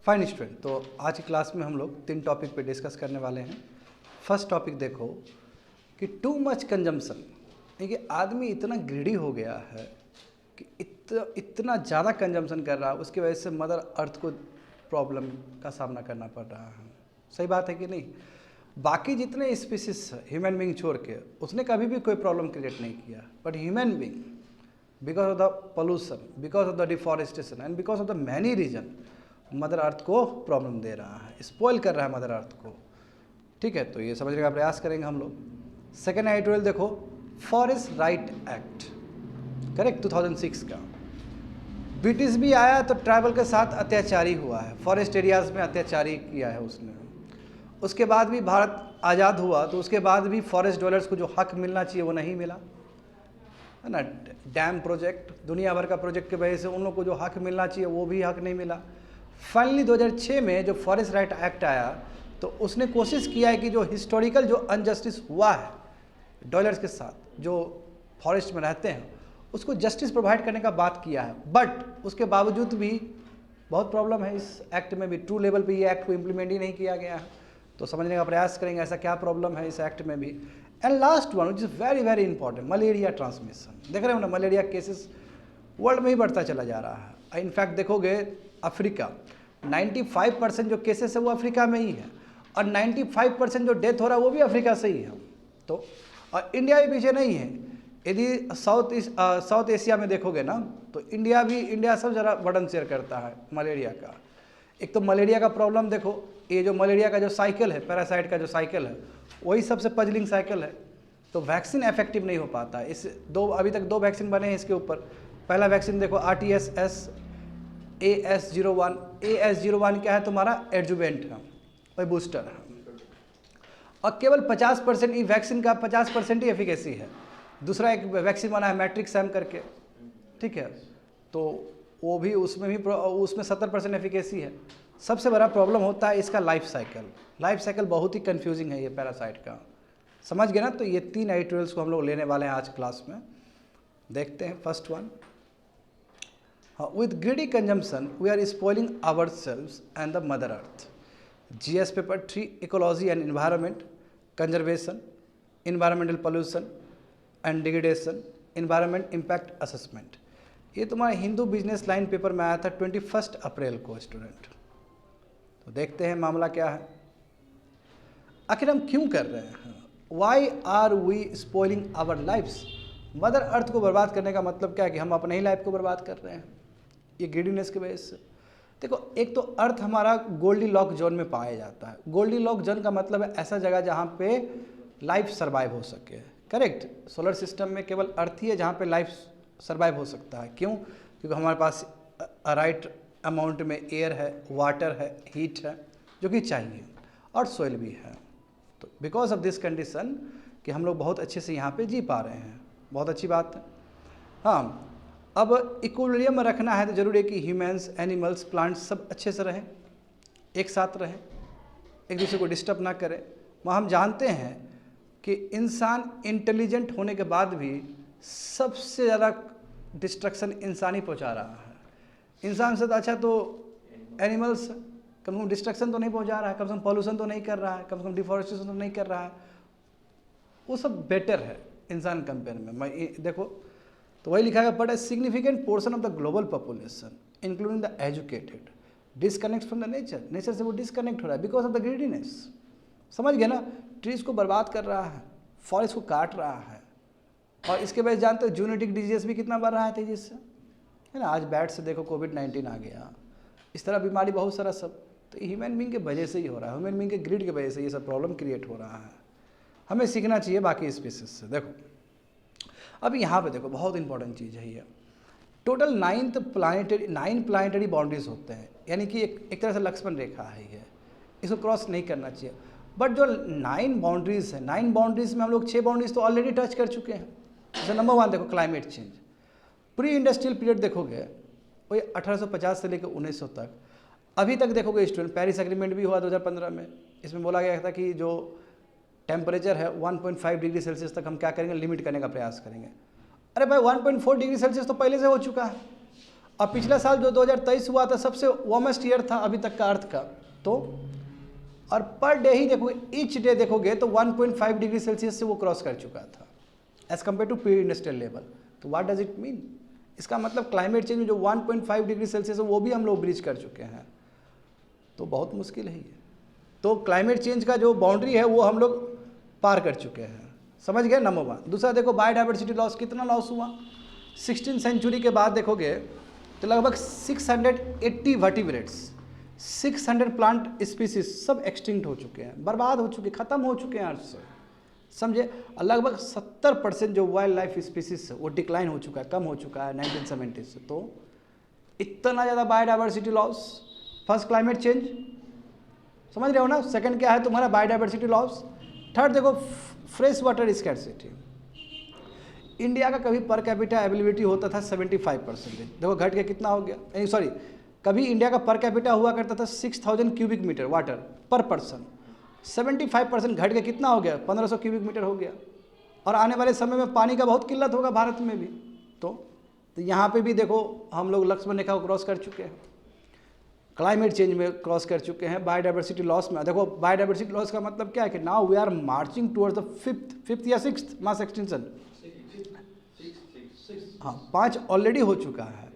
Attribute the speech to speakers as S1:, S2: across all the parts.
S1: Fine student, तो आज की क्लास में हम लोग 3 टॉपिक पे डिस्कस करने वाले हैं। फर्स्ट टॉपिक देखो कि टू मच कंजम्पशन, देखिए आदमी इतना ग्रीडी हो गया है कि इतना ज़्यादा कंजम्पशन कर रहा है, उसकी वजह से मदर अर्थ को प्रॉब्लम का सामना करना पड़ रहा है। सही बात है कि नहीं? बाकी जितने स्पीसीज ह्यूमन बींग छोड़ के उसने कभी भी कोई प्रॉब्लम क्रिएट नहीं किया, but human being because of the pollution, because of the deforestation and because of the many reason mother earth को प्रॉब्लम दे रहा है, स्पॉइल कर रहा है मदर अर्थ को। ठीक है, तो ये समझने का प्रयास करेंगे हम लोग। सेकेंड एडिटोरियल देखो, फॉरेस्ट राइट एक्ट, करेक्ट, 2006 का। ब्रिटिश भी आया तो ट्राइबल के साथ अत्याचारी हुआ है, फॉरेस्ट एरियाज में अत्याचारी किया है उसने। उसके बाद भी भारत आज़ाद हुआ तो उसके बाद भी फॉरेस्ट डवेलर्स को जो हक मिलना चाहिए वो नहीं मिला, है ना। डैम प्रोजेक्ट, दुनिया भर का प्रोजेक्ट की वजह से उन लोग को जो हक मिलना चाहिए वो भी हक नहीं मिला। फाइनली 2006 में जो फॉरेस्ट राइट एक्ट आया तो उसने कोशिश किया है कि जो हिस्टोरिकल जो अनजस्टिस हुआ है डॉलर्स के साथ जो फॉरेस्ट में रहते हैं उसको जस्टिस प्रोवाइड करने का बात किया है, बट उसके बावजूद भी बहुत प्रॉब्लम है इस एक्ट में भी। ट्रू लेवल पे ये एक्ट को इम्प्लीमेंट ही नहीं किया गया है, तो समझने का प्रयास करेंगे ऐसा क्या प्रॉब्लम है इस एक्ट में भी। And last one which is very very important, malaria transmission. देख रहे हो ना, मलेरिया केसेस वर्ल्ड में ही बढ़ता चला जा रहा है। इनफैक्ट देखोगे अफ्रीका 95% जो केसेस है वो अफ्रीका में ही है, और 95% जो डेथ हो रहा है वो भी अफ्रीका से ही है। तो और इंडिया भी पीछे नहीं है। यदि साउथ एशिया में देखोगे ना तो इंडिया सब ज़रा बर्डन शेयर करता है मलेरिया का। एक तो मलेरिया का प्रॉब्लम देखो, ये जो मलेरिया का जो साइकिल है, पैरासाइट का जो साइकिल है वही सबसे पजलिंग साइकिल है। तो वैक्सीन इफेक्टिव नहीं हो पाता। अभी तक 2 वैक्सीन बने हैं इसके ऊपर। पहला वैक्सीन देखो RTS AS01। AS01 क्या है? तुम्हारा एडजुवेंट है, वही बूस्टर है, और केवल 50% ई वैक्सीन का 50% ही एफिकेसी है। दूसरा एक वैक्सीन बना है मैट्रिक्स-एम करके, ठीक है, तो वो भी उसमें 70% एफिकेसी है। सबसे बड़ा प्रॉब्लम होता है इसका लाइफ साइकिल बहुत ही कंफ्यूजिंग है ये पैरासाइट का। समझ गए ना? तो ये 3 एडिटोरियल्स को हम लोग लेने वाले हैं आज क्लास में। देखते हैं first one. With greedy consumption, we are spoiling ourselves and the mother earth. GS paper 3, ecology and environment, conservation, environmental pollution and degradation, environment impact assessment. ये तुम्हारा हिंदू बिजनेस लाइन पेपर में आया था 21 अप्रैल को स्टूडेंट। तो देखते हैं मामला क्या है, आखिर हम क्यों कर रहे हैं। Why are we spoiling our lives? Mother earth को बर्बाद करने का मतलब क्या है कि हम अपने ही लाइफ को बर्बाद कर रहे हैं ये ग्रीडीनेस की वजह से। देखो, एक तो अर्थ हमारा गोल्डी लॉक जोन में पाया जाता है। गोल्डी लॉक जोन का मतलब है ऐसा जगह जहाँ पे लाइफ सर्वाइव हो सके, करेक्ट। सोलर सिस्टम में केवल अर्थ ही है जहाँ पे लाइफ सर्वाइव हो सकता है। क्यों? क्योंकि हमारे पास राइट अमाउंट में एयर है, वाटर है, हीट है जो कि चाहिए, और सोइल भी है। तो बिकॉज ऑफ दिस कंडीशन कि हम लोग बहुत अच्छे से यहाँ पे जी पा रहे हैं, बहुत अच्छी बात है। हाँ, अब इक्विलिब्रियम में रखना है तो जरूरी है कि ह्यूमंस, एनिमल्स, प्लांट्स सब अच्छे से रहें, एक साथ रहें, एक दूसरे को डिस्टर्ब ना करें। वहाँ हम जानते हैं कि इंसान इंटेलिजेंट होने के बाद भी सबसे ज़्यादा डिस्ट्रक्शन इंसान ही पहुँचा रहा है। इंसान से तो अच्छा तो एनिमल्स कम से कम डिस्ट्रक्शन तो नहीं पहुँचा रहा है, कम से कम पॉल्यूशन तो नहीं कर रहा है, कम से कम डिफॉरेस्टेशन तो नहीं कर रहा है, वो सब बेटर है इंसान कंपेयर में। मैं देखो तो वही लिखा है, but a significant portion of the global population including the educated disconnect from the nature से वो डिसकनेक्ट हो रहा है बिकॉज ऑफ द ग्रीडीनेस। समझ गए ना? ट्रीज को बर्बाद कर रहा है, फॉरेस्ट को काट रहा है, और इसके वजह जानते हो जूनेटिक डिजीज भी कितना बढ़ रहा है तेजी से, है ना। आज बैट से देखो कोविड-19 आ गया, इस तरह बीमारी बहुत सारा सब, तो ह्यूमन बींग के वजह से ही हो रहा है, ह्यूमन बींग के ग्रीड की वजह से ये सब प्रॉब्लम क्रिएट हो रहा है। हमें सीखना चाहिए बाकी स्पीसीज से। देखो अब यहाँ पे देखो बहुत इंपॉर्टेंट चीज़ है ये, टोटल 9 प्लानिटरी बाउंड्रीज होते हैं, यानी कि एक तरह से लक्ष्मण रेखा है ये, इसको क्रॉस नहीं करना चाहिए। बट जो 9 बाउंड्रीज है, 9 बाउंड्रीज में हम लोग 6 बाउंड्रीज तो ऑलरेडी टच कर चुके हैं। जैसे नंबर 1 देखो climate change. Pre industrial period देखोगे वही 1850 से लेकर 1900 तक। अभी तक देखोगे स्टूडेंट, पेरिस एग्रीमेंट भी हुआ 2015 में, इसमें बोला गया था कि जो टेम्परेचर है 1.5 डिग्री सेल्सियस तक हम क्या करेंगे, लिमिट करने का प्रयास करेंगे। अरे भाई 1.4 डिग्री सेल्सियस तो पहले से हो चुका है, और पिछला साल जो 2023 हुआ था सबसे वार्मेस्ट ईयर था अभी तक का अर्थ का। तो और पर डे ही देखो, ईच डे देखोगे तो 1.5 डिग्री सेल्सियस से वो क्रॉस कर चुका था as compare to pre industrial level. तो व्हाट डज इट मीन? इसका मतलब क्लाइमेट चेंज में जो 1.5 डिग्री सेल्सियस है वो भी हम लोग ब्रीच कर चुके हैं। तो बहुत मुश्किल है ये। तो क्लाइमेट चेंज का जो बाउंड्री है वो हम लोग पार कर चुके हैं। समझ गए? Number one. दूसरा देखो, बायोडाइवर्सिटी लॉस कितना लॉस हुआ 16th सेंचुरी के बाद देखोगे तो लगभग 680 वर्टिब्रेट्स, 600 प्लांट स्पीसीज सब एक्सटिंक्ट हो चुके हैं, बर्बाद हो चुके, खत्म हो चुके हैं अर्थ से। समझे? लगभग 70% जो वाइल्ड लाइफ स्पीसीज है वो डिक्लाइन हो चुका है, कम हो चुका है 1970 से। तो इतना ज़्यादा biodiversity loss. First climate change, समझ रहे हो ना? सेकंड क्या है तुम्हारा? Biodiversity loss. थर्ड देखो, फ्रेश वाटर स्कैर्सिटी। इंडिया का कभी पर कैपिटा अवेलेबिलिटी होता था 75%, देखो घट के कितना हो गया, सॉरी, कभी इंडिया का पर कैपिटा हुआ करता था 6000 क्यूबिक मीटर वाटर पर पर्सन, 75% घट के कितना हो गया? 1500 क्यूबिक मीटर हो गया। और आने वाले समय में पानी का बहुत किल्लत होगा भारत में भी। तो यहाँ पे भी देखो हम लोग लक्ष्मण रेखा को क्रॉस कर चुके हैं, क्लाइमेट चेंज में क्रॉस कर चुके हैं, बायोडाइवर्सिटी लॉस में। देखो बायोडाइवर्सिटी लॉस का मतलब क्या है कि now we are marching towards the fifth या सिक्स्थ मास एक्सटिंक्शन। हाँ, 5 ऑलरेडी हो चुका है,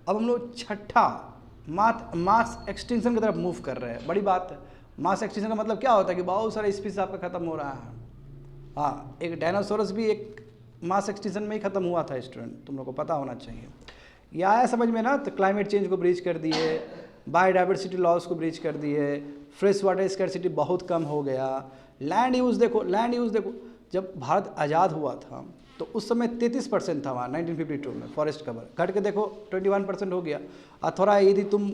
S1: अब हम लोग छठा मास एक्सटिंक्शन की तरफ मूव कर रहे हैं। बड़ी बात है। मास एक्सटिंक्शन का मतलब क्या होता है कि बहुत सारा स्पीसीज आपका खत्म हो रहा है। हाँ, एक डायनासोरस भी एक मास एक्सटिंक्शन में ही खत्म हुआ था स्टूडेंट, तुम लोग को पता होना चाहिए। यह आया समझ में ना? तो क्लाइमेट चेंज को ब्रीच कर दिए, बायोडाइवर्सिटी लॉस को ब्रीच कर दिए, फ्रेश वाटर स्कैर्सिटी बहुत कम हो गया। लैंड यूज़ देखो, लैंड यूज़ देखो, जब भारत आज़ाद हुआ था तो उस समय 33% था वहाँ 1952 में फॉरेस्ट कवर, घट के देखो 21% हो गया। और थोड़ा यदि तुम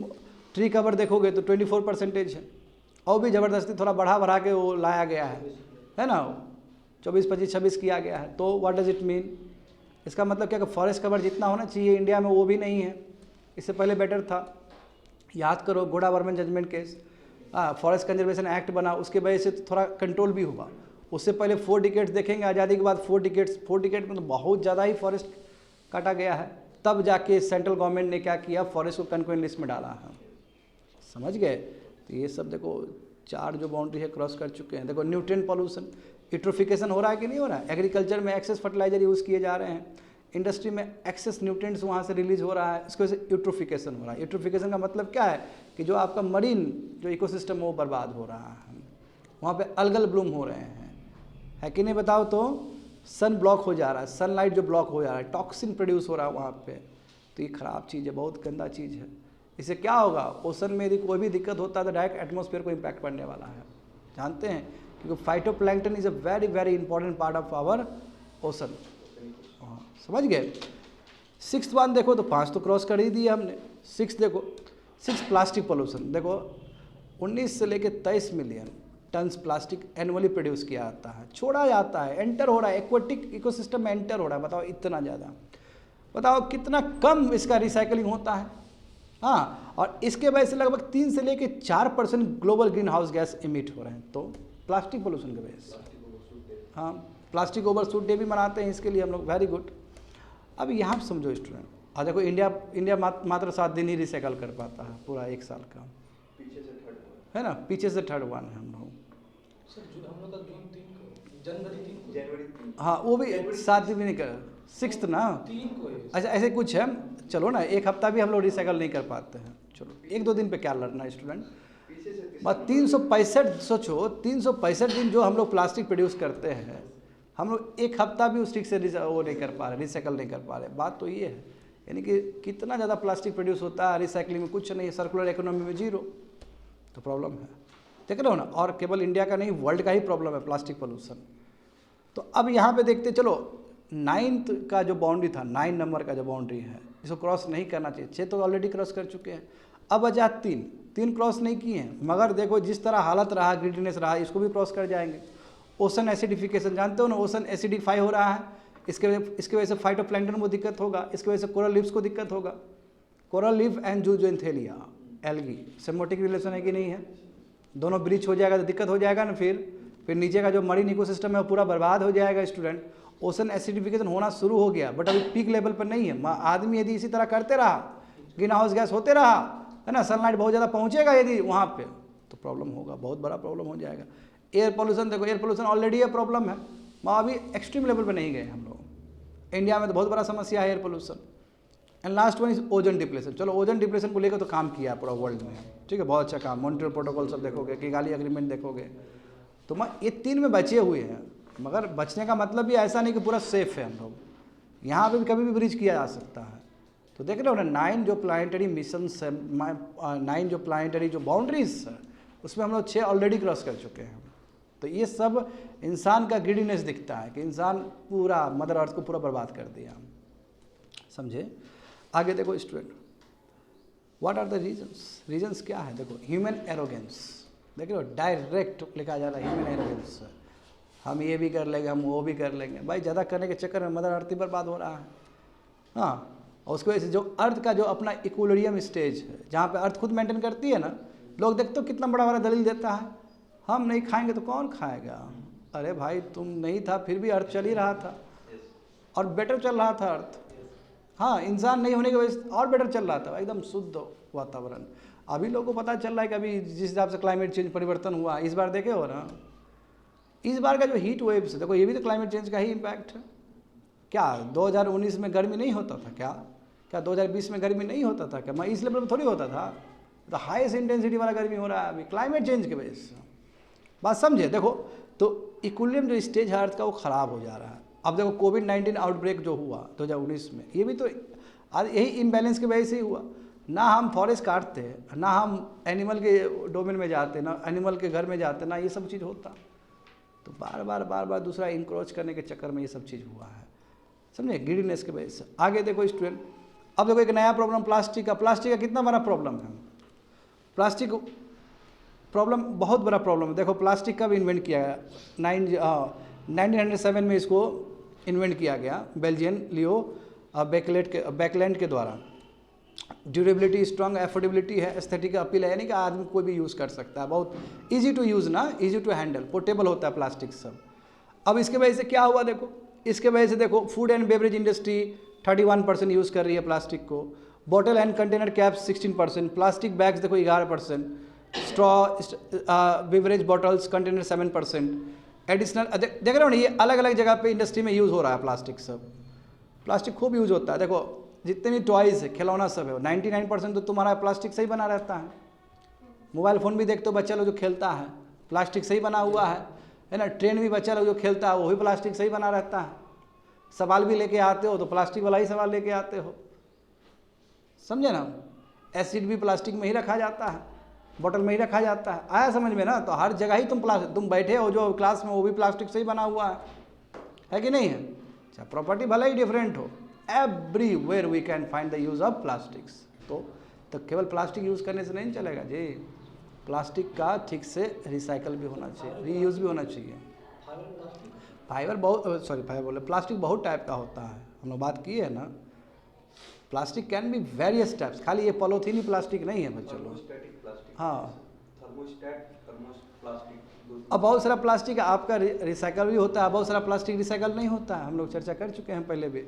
S1: ट्री कवर देखोगे तो 24% है, और भी ज़बरदस्ती थोड़ा बढ़ा के वो लाया गया है ना? 24, 25, 26 किया गया है। तो व्हाट डज इट मीन? इसका मतलब क्या कि फॉरेस्ट कवर जितना होना चाहिए इंडिया में वो भी नहीं है, इससे पहले बेटर था। याद करो Godavarman judgment case, forest conservation act बना, उसके वजह से तो थोड़ा कंट्रोल भी हुआ। उससे पहले 4 डिकेट्स देखेंगे, आज़ादी के बाद 4 डिकेट में तो बहुत ज़्यादा ही फॉरेस्ट काटा गया है। तब जाके सेंट्रल गवर्नमेंट ने क्या किया, फॉरेस्ट को कन्क्वेंट लिस्ट में डाला है। समझ गए? तो ये सब देखो 4 जो बाउंड्री है क्रॉस कर चुके हैं। देखो न्यूट्रिएंट पॉल्यूशन, यूट्रोफिकेशन हो रहा है कि नहीं हो रहा है? एग्रीकल्चर में एक्सेस फर्टिलाइजर यूज़ किए जा रहे हैं, इंडस्ट्री में एक्सेस न्यूट्रिएंट्स वहाँ से रिलीज हो रहा है, इसकी वजह से यूट्रोफिकेशन हो रहा है। यूट्रोफिकेशन का मतलब क्या है कि जो आपका मरीन जो इकोसिस्टम है वो बर्बाद हो रहा है, वहाँ पे अलगल ब्लूम हो रहे हैं, है कि नहीं? बताओ तो सन ब्लॉक हो जा रहा है, सनलाइट जो ब्लॉक हो जा रहा है, टॉक्सिन प्रोड्यूस हो रहा है वहाँ पे। तो ये खराब चीज़ है, बहुत गंदा चीज़ है। इससे क्या होगा? ओशन में यदि कोई भी दिक्कत होता है तो डायरेक्ट एटमॉस्फेयर को इम्पैक्ट पड़ने वाला है, जानते हैं? क्योंकि phytoplankton is a very very important part of our ocean. समझ गए? 6th वन देखो तो 5 तो क्रॉस कर ही दिए हमने। 6 देखो, 6 प्लास्टिक पोल्यूशन। देखो 19 से लेकर 23 million turns plastic annually produce किया जाता है, छोड़ा जाता है, एंटर हो रहा है, एक्वेटिक इकोसिस्टम में एंटर हो रहा है। बताओ इतना ज़्यादा, बताओ कितना कम इसका रिसाइकलिंग होता है। हाँ, और इसके वजह से लगभग 3 से लेकर 4% global green house gas emit हो रहे हैं। तो प्लास्टिक पोल्यूशन की वजह से। हाँ, प्लास्टिक ओवरशूट डे भी मनाते हैं इसके लिए हम लोग, वेरी गुड। अब यहाँ समझो स्टूडेंट, और देखो इंडिया मात्र 7 दिन ही रिसाइकल कर पाता है पूरा 1 साल का,
S2: पीछे से थर्ड
S1: है ना? पीछे से थर्ड वन है हम लोग।
S2: सर हम लोग का जून 3 को, जनवरी 3
S1: हाँ, वो भी 7 दिन भी नहीं कर, 6th ना?
S2: 3 को है।
S1: अच्छा, ऐसे कुछ है। चलो ना, 1 हफ्ता भी हम लोग रिसाइकल नहीं कर पाते हैं। चलो 1-2 दिन पे क्या लड़ना स्टूडेंट? बस 365 सोचो, 365 दिन जो हम लोग प्लास्टिक प्रोड्यूस करते हैं, हम लोग 1 हफ्ता भी उस ठीक से वो नहीं कर पा रहे, रिसाइकल नहीं कर पा रहे। बात तो ये है, यानी कि कितना ज़्यादा प्लास्टिक प्रोड्यूस होता है, रिसाइकलिंग में कुछ नहीं है, सर्कुलर इकोनॉमी में 0। तो प्रॉब्लम है, देख रहे हो ना? और केवल इंडिया का नहीं, वर्ल्ड का ही प्रॉब्लम है प्लास्टिक पोल्यूशन। तो अब यहाँ पे देखते चलो, 9th का जो बाउंड्री था, 9 नंबर का जो बाउंड्री है, इसको क्रॉस नहीं करना चाहिए। 6 तो ऑलरेडी क्रॉस कर चुके हैं, अब बचा 3 क्रॉस नहीं किए हैं। मगर देखो जिस तरह हालत रहा, ग्रीडीनेस रहा, इसको भी क्रॉस कर जाएंगे। ओशन एसिडिफिकेशन जानते हो ना, ओशन एसिडिफाई हो रहा है, इसके वजह से फाइटोप्लैंक्टन को दिक्कत होगा, इसकी वजह से कोरल लीव्स को दिक्कत होगा। Coral leaf and zooxanthellae algae symbiotic relation है कि नहीं है? दोनों ब्रीच हो जाएगा तो दिक्कत हो जाएगा ना, फिर नीचे का जो मरीन इकोसिस्टम है वो पूरा बर्बाद हो जाएगा स्टूडेंट। ओशन एसिडिफिकेशन होना शुरू हो गया, बट अभी पीक लेवल पर नहीं है। आदमी यदि इसी तरह करते रहा ग्रीन हाउस गैस होते रहा, है ना, सनलाइट बहुत ज़्यादा पहुँचेगा यदि वहाँ पे, तो प्रॉब्लम होगा, बहुत बड़ा प्रॉब्लम हो जाएगा। एयर पोल्यूशन देखो, एयर पोल्यूशन ऑलरेडी ये प्रॉब्लम है, वहाँ अभी एक्सट्रीम लेवल पे नहीं गए हम लोग। इंडिया में तो बहुत बड़ा समस्या है air pollution. And last one is ozone depletion. चलो ओजन डिप्लेशन को लेकर तो काम किया है पूरा वर्ल्ड में, ठीक है, बहुत अच्छा काम। मॉन्ट्रियल प्रोटोकॉल सब देखोगे, किगाली एग्रीमेंट देखोगे, तो मैं ये 3 में बचे हुए हैं। मगर बचने का मतलब भी ऐसा नहीं कि पूरा सेफ है हम लोग, यहाँ पे भी कभी भी ब्रीच किया जा सकता है। तो देख रहे हो ना, 9 जो प्लानिटरी मिशन है, 9 जो प्लानिटरी जो बाउंड्रीज है, उसमें हम लोग 6 ऑलरेडी क्रॉस कर चुके हैं। तो ये सब इंसान का ग्रीडीनेस दिखता है कि इंसान पूरा मदर अर्थ को पूरा बर्बाद कर दिया, समझे। आगे देखो student, what are the reasons. Reasons क्या है, देखो ह्यूमन एरोगेंस, देख रहे हो, डायरेक्ट लिखा जा रहा है ह्यूमन एरोगेंस। हम ये भी कर लेंगे, हम वो भी कर लेंगे। भाई ज़्यादा करने के चक्कर में मदर अर्थ ही बर्बाद हो रहा है। हाँ, और उसकी वजह से जो अर्थ का जो अपना इक्विलिब्रियम स्टेज है, जहाँ पे अर्थ खुद मेंटेन करती है ना, लोग देखते हो कितना बड़ा दलील देता है, हम नहीं खाएंगे तो कौन खाएगा। अरे भाई तुम नहीं था फिर भी अर्थ चल ही रहा था, और बेटर चल रहा था अर्थ। हाँ, इंसान नहीं होने की वजह से और बेटर चल रहा था, एकदम शुद्ध वातावरण। अभी लोगों को पता चल रहा है कि अभी जिस हिसाब से क्लाइमेट चेंज परिवर्तन हुआ, इस बार देखे हो ना, इस बार का जो हीट वेव्स है, देखो ये भी तो क्लाइमेट चेंज का ही इम्पैक्ट है। क्या 2019 में गर्मी नहीं होता था क्या 2020 में गर्मी नहीं होता था क्या, मैं इस लेवल पर थोड़ी होता था। तो हाईएस्ट इंटेंसिटी वाला गर्मी हो रहा है अभी क्लाइमेट चेंज की वजह से। बात समझे। देखो तो इक्विलिब्रियम जो स्टेज है अर्थ का वो ख़राब हो जा रहा है। अब देखो कोविड-19 आउटब्रेक जो हुआ 2019 में, ये भी तो आज यही इम्बैलेंस की वजह से ही हुआ। ना हम फॉरेस्ट काटते, ना हम एनिमल के डोमेन में जाते, ना एनिमल के घर में जाते, ना ये सब चीज़ होता। तो बार बार दूसरा इंक्रोच करने के चक्कर में ये सब चीज़ हुआ है, समझे, ग्रीडीनेस की वजह से। आगे देखो स्टूडेंट, अब देखो एक नया प्रॉब्लम प्लास्टिक का। प्लास्टिक का कितना बड़ा प्रॉब्लम है, प्लास्टिक प्रॉब्लम बहुत बड़ा प्रॉब्लम है। देखो प्लास्टिक कब इन्वेंट किया गया, 1907 में इसको इन्वेंट किया गया बेल्जियन लियो बैकलैंड के द्वारा। ड्यूरेबिलिटी स्ट्रॉन्ग, एफोर्डेबिलिटी है, एस्थेटिक अपील है, यानी कि आदमी कोई भी यूज़ कर सकता है, बहुत इजी टू यूज़ ना, इजी टू हैंडल, पोर्टेबल होता है प्लास्टिक सब। अब इसके वजह से क्या हुआ, देखो इसके वजह से देखो food and beverage industry 31% use कर रही है प्लास्टिक को, bottle and container caps 16%, plastic bags देखो 11%, straw beverage bottles container 7%, additional देख रहे हो ना, ये अलग अलग जगह पे इंडस्ट्री में यूज़ हो रहा है प्लास्टिक सब। प्लास्टिक खूब यूज़ होता है। देखो जितने भी टॉयज़ है, खिलौना सब है, 99% तो तुम्हारा प्लास्टिक से ही बना रहता है। मोबाइल फ़ोन भी देखते हो बच्चा लोग जो खेलता है प्लास्टिक से ही बना हुआ है ना। ट्रेन भी बच्चा लोग जो खेलता है वो भी प्लास्टिक से ही बना रहता है। सवाल भी लेके आते हो तो प्लास्टिक वाला ही सवाल लेके आते हो, समझे ना। एसिड भी प्लास्टिक में ही रखा जाता है, बोतल में ही रखा जाता है, आया समझ में ना। तो हर जगह ही तुम बैठे हो जो क्लास में, वो भी प्लास्टिक से ही बना हुआ है कि नहीं है। अच्छा, प्रॉपर्टी भले ही डिफरेंट हो, everywhere we can find the use of plastics. तो केवल प्लास्टिक यूज़ करने से नहीं चलेगा जी, प्लास्टिक का ठीक से रिसाइकल भी होना चाहिए, रीयूज़ भी होना चाहिए। फाइबर बहुत, सॉरी फाइबर बोले, प्लास्टिक बहुत टाइप का होता है, हम लोग बात की है ना। Plastic can be various types, खाली ये पॉलीथीन ही प्लास्टिक नहीं है बच्चों लोग। हाँ, अब बहुत सारा प्लास्टिक आपका रिसाइकल भी होता है, बहुत सारा प्लास्टिक रिसाइकल नहीं होता है, हम लोग चर्चा कर चुके हैं पहले भी।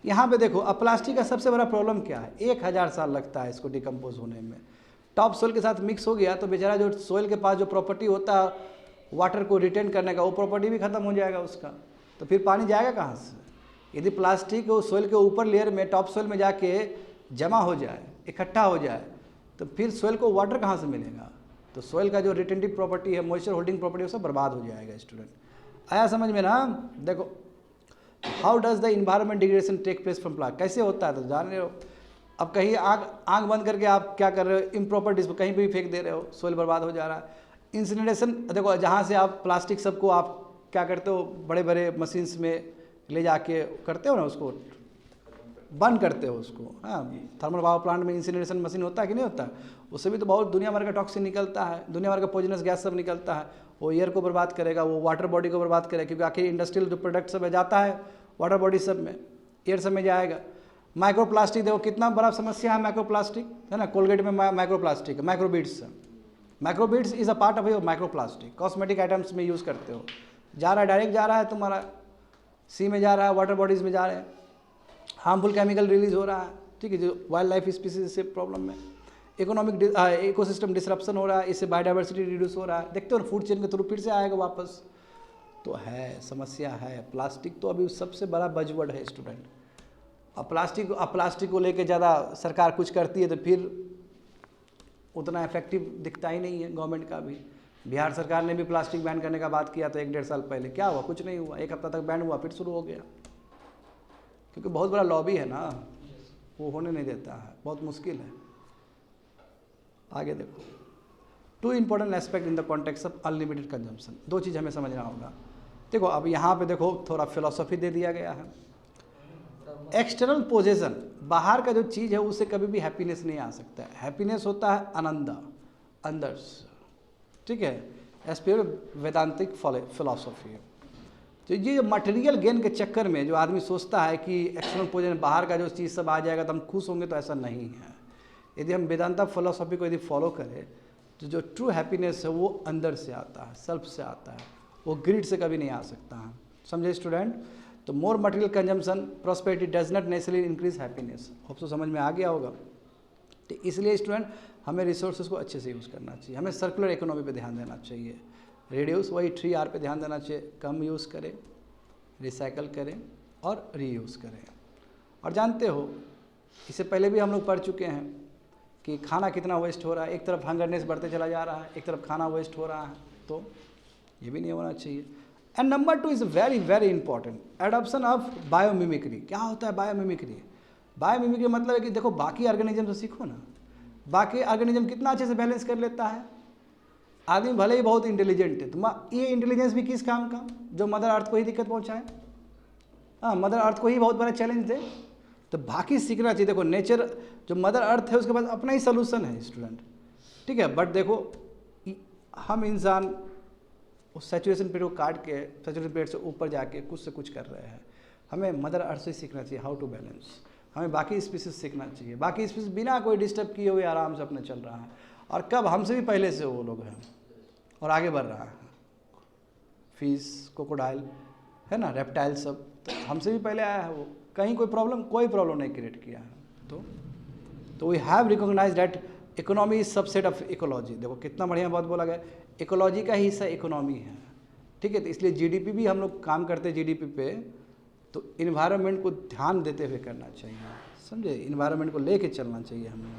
S1: यहाँ पे देखो, अब प्लास्टिक का सबसे बड़ा प्रॉब्लम क्या है, 1000 साल लगता है इसको डिकम्पोज होने में। टॉप सोइल के साथ मिक्स हो गया तो बेचारा जो सोइल के पास जो प्रॉपर्टी होता है वाटर को रिटेन करने का, वो प्रॉपर्टी भी खत्म हो जाएगा उसका। तो फिर पानी जाएगा कहाँ से। यदि प्लास्टिक सोइल के ऊपर लेयर में, टॉप सोइल में जाके जमा हो जाए, इकट्ठा हो जाए, तो फिर सोइल को वाटर कहाँ से मिलेगा। तो सोइल का जो रिटेंटिव प्रॉपर्टी है, मॉइस्चर होल्डिंग प्रॉपर्टी, वो सब बर्बाद हो जाएगा। स्टूडेंट आया समझ में ना। देखो how does the environment degradation take place from plastic, कैसे होता है तो जान रहे हो। अब कहीं आँख बंद करके आप क्या कर रहे हो, इम्प्रॉपर डिस्पोज कहीं भी फेंक दे रहे हो, सोइल बर्बाद हो जा रहा है। इंसिनरेशन, देखो जहाँ से आप प्लास्टिक सबको आप क्या करते हो, बड़े बड़े मशीन्स में ले जाके करते हो ना, उसको बंद करते हो उसको। हाँ, थर्मल पावर प्लांट में इंसिनरेशन मशीन होता है कि नहीं होता है, उससे भी तो बहुत दुनिया भर का टॉक्सिन निकलता है, दुनिया भर का पॉइजनस गैस सब निकलता है। वो एयर को बर्बाद करेगा, वो वाटर बॉडी को बर्बाद करेगा, क्योंकि आखिर इंडस्ट्रियल जो प्रोडक्ट सब जाता है वाटर बॉडी सब में, एयर सब में जाएगा। माइक्रो प्लास्टिक देखो कितना बड़ा समस्या है, माइक्रो प्लास्टिक है ना। कोलगेट में माइक्रो प्लास्टिक है, माइक्रोबीड्स है। Microbeads is a part of your micro plastic, cosmetic items में यूज़ करते हो, जा रहा है डायरेक्ट जा रहा है तुम्हारा सी में जा रहा है, वाटर बॉडीज़ में जा रहे हैं, हार्मफुल केमिकल रिलीज हो रहा है, ठीक है, जो वाइल्ड लाइफ स्पीसीज से प्रॉब्लम है, इकोनॉमिक इकोसिस्टम डिसरप्शन हो रहा है, इससे बायोडाइवर्सिटी रिड्यूस हो रहा है, देखते हो ना फूड चेन के थ्रू फिर से आएगा वापस। तो है समस्या है, प्लास्टिक तो अभी सबसे बड़ा बजवर्ड है स्टूडेंट। अब प्लास्टिक को लेके ज़्यादा सरकार कुछ करती है तो फिर उतना इफेक्टिव दिखता ही नहीं है गवर्नमेंट का भी। बिहार सरकार ने भी प्लास्टिक बैन करने का बात किया था 1-1.5 साल पहले, क्या हुआ? कुछ नहीं हुआ, 1 हफ्ता तक बैन हुआ फिर शुरू हो गया, क्योंकि बहुत बड़ा लॉबी है ना, वो होने नहीं देता है, बहुत मुश्किल है। आगे देखो, 2 important aspect in the context of unlimited consumption. 2 चीज़ हमें समझना होगा। देखो अब यहाँ पे देखो थोड़ा फिलोसफी दे दिया गया है। एक्सटर्नल पोजेशन, बाहर का जो चीज़ है उससे कभी भी हैप्पीनेस नहीं आ सकता है। हैप्पीनेस होता है आनंद अंदर से, ठीक है, एज पर वेदांतिक फिलोसफी। तो ये मटेरियल गेन के चक्कर में जो आदमी सोचता है कि एक्सटर्नल पोजेशन बाहर का जो चीज़ सब आ जाएगा तो हम खुश होंगे, तो ऐसा नहीं है। यदि हम वेदांता फिलोसफी को यदि फॉलो करें तो जो ट्रू हैप्पीनेस है वो अंदर से आता है, सेल्फ से आता है, वो ग्रिड से कभी नहीं आ सकता है। समझे स्टूडेंट? तो मोर material consumption prosperity does not necessarily increase happiness. Hope so समझ में आ गया होगा। तो इसलिए स्टूडेंट हमें रिसोर्सेज को अच्छे से यूज़ करना चाहिए, हमें सर्कुलर इकोनॉमी पे ध्यान देना चाहिए, रिड्यूस वही 3R पे ध्यान देना चाहिए, कम यूज़ करें, रिसाइकल करें और रीयूज़ करें। और जानते हो इससे पहले भी हम लोग पढ़ चुके हैं कि खाना कितना वेस्ट हो रहा है, एक तरफ हंगरनेस बढ़ते चला जा रहा है, एक तरफ खाना वेस्ट हो रहा है, तो ये भी नहीं होना चाहिए। And number 2 is very very important, adoption of biomimicry. क्या होता है बायोमिमिक्री? बायोमिमिक्री मतलब है कि देखो बाकी ऑर्गेनिज्म से सीखो ना, बाकी ऑर्गेनिज्म कितना अच्छे से बैलेंस कर लेता है। आदमी भले ही बहुत इंटेलिजेंट है, तो ये इंटेलिजेंस भी किस काम का? जो मदर अर्थ को ही दिक्कत पहुँचाए, हाँ, मदर अर्थ को ही बहुत बड़ा चैलेंज दे। तो बाकी सीखना चाहिए। देखो नेचर जो मदर अर्थ है उसके पास अपना ही सोल्यूशन है स्टूडेंट, ठीक है। बट देखो हम इंसान उस सैचुरेशन पीरियड को काट के सैचुरेशन पीरियड से ऊपर जाके कुछ से कुछ कर रहे हैं। हमें मदर अर्थ से सीखना चाहिए हाउ टू बैलेंस। हमें बाकी स्पीसीज सीखना चाहिए, बाकी स्पीसीज बिना कोई डिस्टर्ब किए हुए आराम से अपने चल रहा है, और कब हमसे भी पहले से वो लोग हैं और आगे बढ़ रहा है। फिश, क्रोकोडाइल है ना, रेप्टाइल सब तो हमसे भी पहले आया है, वो कहीं कोई प्रॉब्लम नहीं क्रिएट किया है। तो we have recognise that economy is subset of ecology. देखो कितना बढ़िया बात बोला गया, इकोलॉजी का ही हिस्सा इकोनॉमी है, ठीक है। तो इसलिए जीडीपी भी हम लोग काम करते हैं जीडीपी पे, तो इन्वायरमेंट को ध्यान देते हुए करना चाहिए, समझे, इन्वायरमेंट को लेके चलना चाहिए हमें।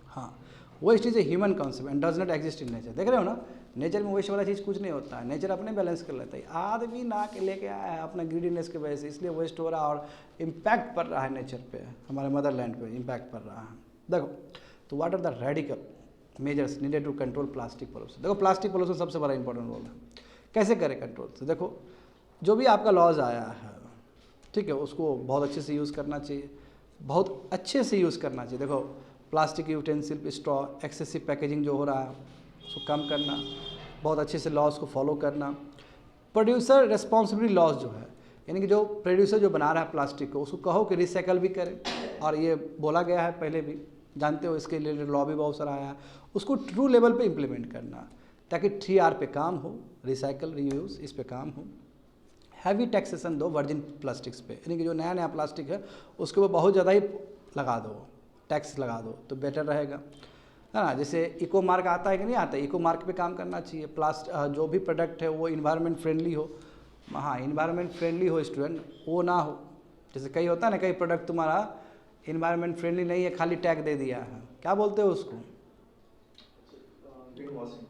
S1: हाँ, waste is a human concept and does not exist in nature. देख रहे हो ना, नेचर में वेस्ट वाला चीज़ कुछ नहीं होता है, नेचर अपने बैलेंस कर लेता है। आदमी ना के लेके आया है अपना ग्रीडीनेस की वजह से, इसलिए वेस्ट हो रहा है और इम्पैक्ट पड़ रहा है नेचर पे, हमारे मदरलैंड पे इम्पैक्ट पड़ रहा है। देखो तो what are the radical measures needed to control plastic pollution. देखो प्लास्टिक पोल्यूशन सबसे बड़ा इंपॉर्टेंट रोल है, कैसे करें कंट्रोल? तो देखो जो भी आपका लॉज आया है, ठीक है, उसको बहुत अच्छे से यूज़ करना चाहिए, बहुत अच्छे से यूज़ करना चाहिए। देखो plastic utensil, straw, excessive packaging जो हो रहा है उसको कम करना, बहुत अच्छे से लॉज को फॉलो करना। प्रोड्यूसर रिस्पॉन्सिबिलिटी लॉज जो है, यानी कि जो प्रोड्यूसर जो बना रहा है प्लास्टिक को, उसको कहो कि रिसाइकल भी करें। और ये बोला गया है पहले भी, जानते हो, इसके लिए लॉ भी बहुत सारा आया है। उसको ट्रू लेवल पे इम्प्लीमेंट करना ताकि 3R पे काम हो, रिसाइकल रीयूज़ इस पे काम हो। हैवी टैक्सेशन दो वर्जिन प्लास्टिक्स पे, यानी कि जो नया नया प्लास्टिक है उसके ऊपर बहुत ज़्यादा ही लगा दो, टैक्स लगा दो तो बेटर रहेगा, है ना। जैसे इको मार्क आता है कि नहीं आता, इको मार्क पे काम करना चाहिए। जो भी प्रोडक्ट है वो इन्वायरमेंट फ्रेंडली हो, हाँ इन्वायरमेंट फ्रेंडली हो स्टूडेंट, वो ना हो। जैसे कई होता है ना, कई प्रोडक्ट तुम्हारा इन्वायरमेंट फ्रेंडली नहीं है, खाली टैग दे दिया है, क्या बोलते हो उसको?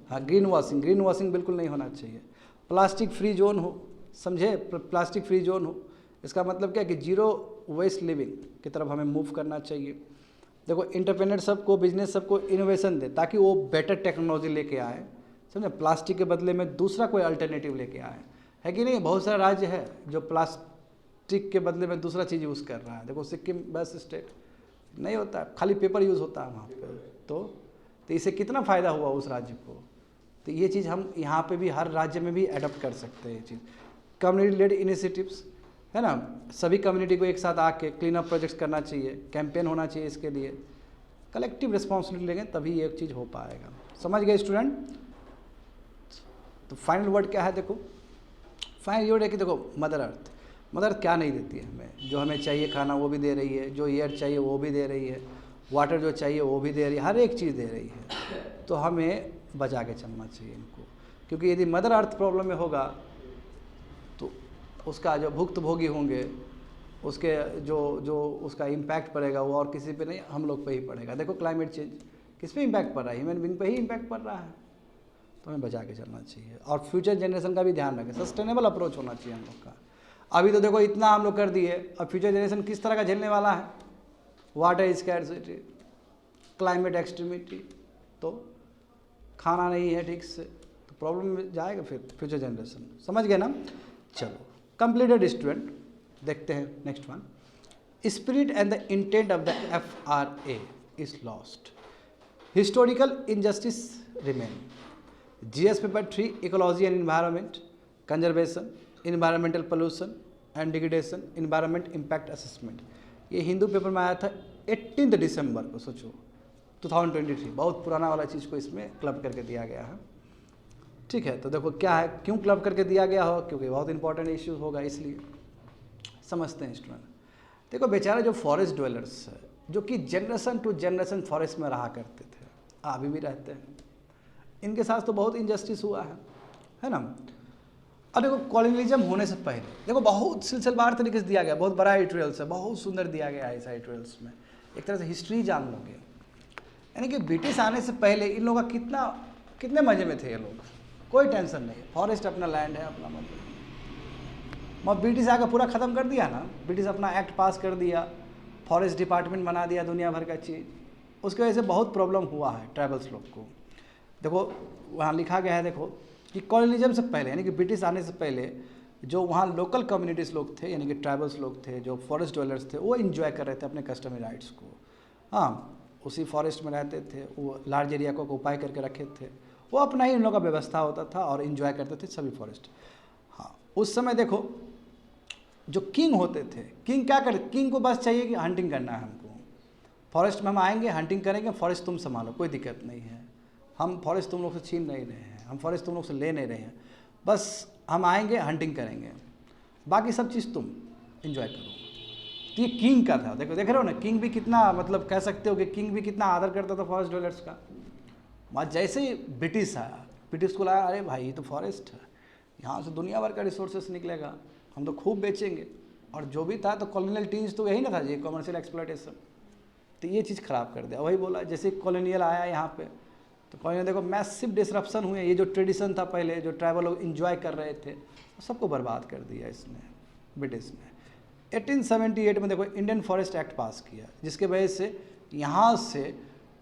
S1: हाँ, ग्रीन वॉशिंग बिल्कुल नहीं होना चाहिए। प्लास्टिक फ्री जोन हो, समझे, प्लास्टिक फ्री जोन हो, इसका मतलब क्या कि जीरो वेस्ट लिविंग की तरफ हमें मूव करना चाहिए। देखो इंटरप्रेन्योर सबको, बिजनेस सबको इनोवेशन दे ताकि वो बेटर टेक्नोलॉजी लेके आए, समझे, प्लास्टिक के बदले में दूसरा कोई अल्टरनेटिव लेके आए, है कि नहीं। बहुत सारा राज्य है जो प्लास्टिक के बदले में दूसरा चीज़ यूज़ कर रहा है। देखो सिक्किम बेस्ट स्टेट, नहीं होता है, खाली पेपर यूज़ होता है वहाँ पे, तो इससे कितना फ़ायदा हुआ उस राज्य को। तो ये चीज़ हम यहाँ पे भी हर राज्य में भी एडॉप्ट कर सकते हैं। ये चीज़ कम्युनिटी लेड इनिशिएटिव्स है ना, सभी कम्युनिटी को एक साथ आके क्लीन अप प्रोजेक्ट्स करना चाहिए, कैंपेन होना चाहिए इसके लिए, कलेक्टिव रिस्पॉन्सिबिलिटी लेंगे तभी ये चीज़ हो पाएगा। समझ गए स्टूडेंट? तो फाइनल वर्ड क्या है? देखो फाइनल वर्ड है कि देखो मदर अर्थ, मदर क्या नहीं देती है हमें, जो हमें चाहिए खाना वो भी दे रही है, जो एयर चाहिए वो भी दे रही है, वाटर जो चाहिए वो भी दे रही है, हर एक चीज़ दे रही है। तो हमें बचा के चलना चाहिए इनको, क्योंकि यदि मदर अर्थ प्रॉब्लम में होगा तो उसका जो भुक्तभोगी होंगे, उसके जो उसका इम्पैक्ट पड़ेगा वो और किसी पे नहीं, हम लोग पे ही पड़ेगा। देखो क्लाइमेट चेंज किस पे इम्पैक्ट पड़ रहा है, ह्यूमन बीइंग पे ही इम्पैक्ट पड़ रहा है। तो हमें बचा के चलना चाहिए और फ्यूचर जनरेशन का भी ध्यान रखें, सस्टेनेबल अप्रोच होना चाहिए हम लोग का। अभी तो देखो इतना हम लोग कर दिए, अब फ्यूचर जनरेशन किस तरह का झेलने वाला है, वाटर स्कैर्सिटी, क्लाइमेट एक्सट्रीमिटी, तो खाना नहीं है ठीक से, तो प्रॉब्लम में जाएगा फिर फ्यूचर जनरेशन। समझ गए ना? चलो कंप्लीटेड स्टूडेंट, देखते हैं next one. Spirit and the intent of the FRA is lost, historical injustice remain. GS paper 3 ecology and environment, conservation, environmental pollution and degradation, environment impact assessment. ये Hindu paper में आया था 18 दिसंबर को, सोचो 2023, बहुत पुराना वाला चीज़ को इसमें क्लब करके दिया गया है। ठीक है, तो देखो क्या है, क्यों क्लब करके दिया गया हो, क्योंकि बहुत इंपॉर्टेंट इश्यूज होगा, इसलिए समझते हैं स्टूडेंट। देखो बेचारे जो फॉरेस्ट ड्वेलर्स है, जो कि जनरेशन टू जनरेशन फॉरेस्ट में रहा करते थे, अभी भी रहते हैं, इनके साथ तो बहुत इनजस्टिस हुआ है ना। और देखो कॉलोनियलिज्म होने से पहले देखो बहुत सिलसिलेवार तरीके से दिया गया, बहुत बड़ा एडिटोरियल्स है, बहुत सुंदर दिया गया है इस एडिटोरियल्स में, एक तरह से हिस्ट्री जान लोगे। यानी कि ब्रिटिश आने से पहले इन लोगों का कितने मज़े में थे ये लोग, कोई टेंशन नहीं, फॉरेस्ट अपना लैंड है, अपना मतलब ब्रिटिश आकर पूरा ख़त्म कर दिया ना, ब्रिटिश अपना एक्ट पास कर दिया, फॉरेस्ट डिपार्टमेंट बना दिया, दुनिया भर का चीज़, उसकी वजह से बहुत प्रॉब्लम हुआ है ट्राइबल्स लोग को। देखो वहाँ लिखा गया है, देखो कि कॉलोनियलिज्म से पहले यानी कि ब्रिटिश आने से पहले जो वहाँ लोकल कम्युनिटीज़ लोग थे, यानी कि ट्राइबल्स लोग थे, जो फॉरेस्ट ड्वेलर्स थे, वो इन्जॉय कर रहे थे अपने कस्टमरी राइट्स को। हाँ, उसी फॉरेस्ट में रहते थे, वो लार्ज एरिया को ऑक्यूपाई करके रखे थे, वो अपना ही उन लोगों का व्यवस्था होता था और इन्जॉय करते थे सभी फॉरेस्ट। हाँ, उस समय देखो जो किंग होते थे, किंग क्या करते, किंग को बस चाहिए कि हंटिंग करना है हमको, फॉरेस्ट में हम आएंगे, हंटिंग करेंगे, फॉरेस्ट तुम संभालो, कोई दिक्कत नहीं है, हम फॉरेस्ट तुम लोग से छीन नहीं रहे हैं, हम फॉरेस्ट तुम लोग से ले नहीं रहे हैं, बस हम आएंगे, हंटिंग करेंगे, बाकी सब चीज़ तुम इंजॉय करो। तो ये किंग का था। देख रहे हो ना, किंग भी कितना, मतलब कह सकते हो कि किंग भी कितना आदर करता था फॉरेस्ट ड्वेलर्स का। वहाँ जैसे ही ब्रिटिश आया, ब्रिटिश को लगा अरे भाई ये तो फॉरेस्ट है, यहाँ से दुनिया भर का रिसोर्सेस निकलेगा, हम तो खूब बेचेंगे। और जो भी था तो कॉलोनियल टीज तो यही ना था जी, कमर्शियल एक्सप्लॉयटेशन, तो ये चीज़ ख़राब कर दिया। वही बोला जैसे कॉलोनियल आया यहाँ पे, तो कॉलोनियल देखो मैसिव डिसरप्शन हुए, ये जो ट्रेडिशन था पहले, जो ट्राइबल लोग इन्जॉय कर रहे थे, सबको बर्बाद कर दिया इसने, ब्रिटिश ने। 1878 में देखो इंडियन फॉरेस्ट एक्ट पास किया, जिसके वजह से यहाँ से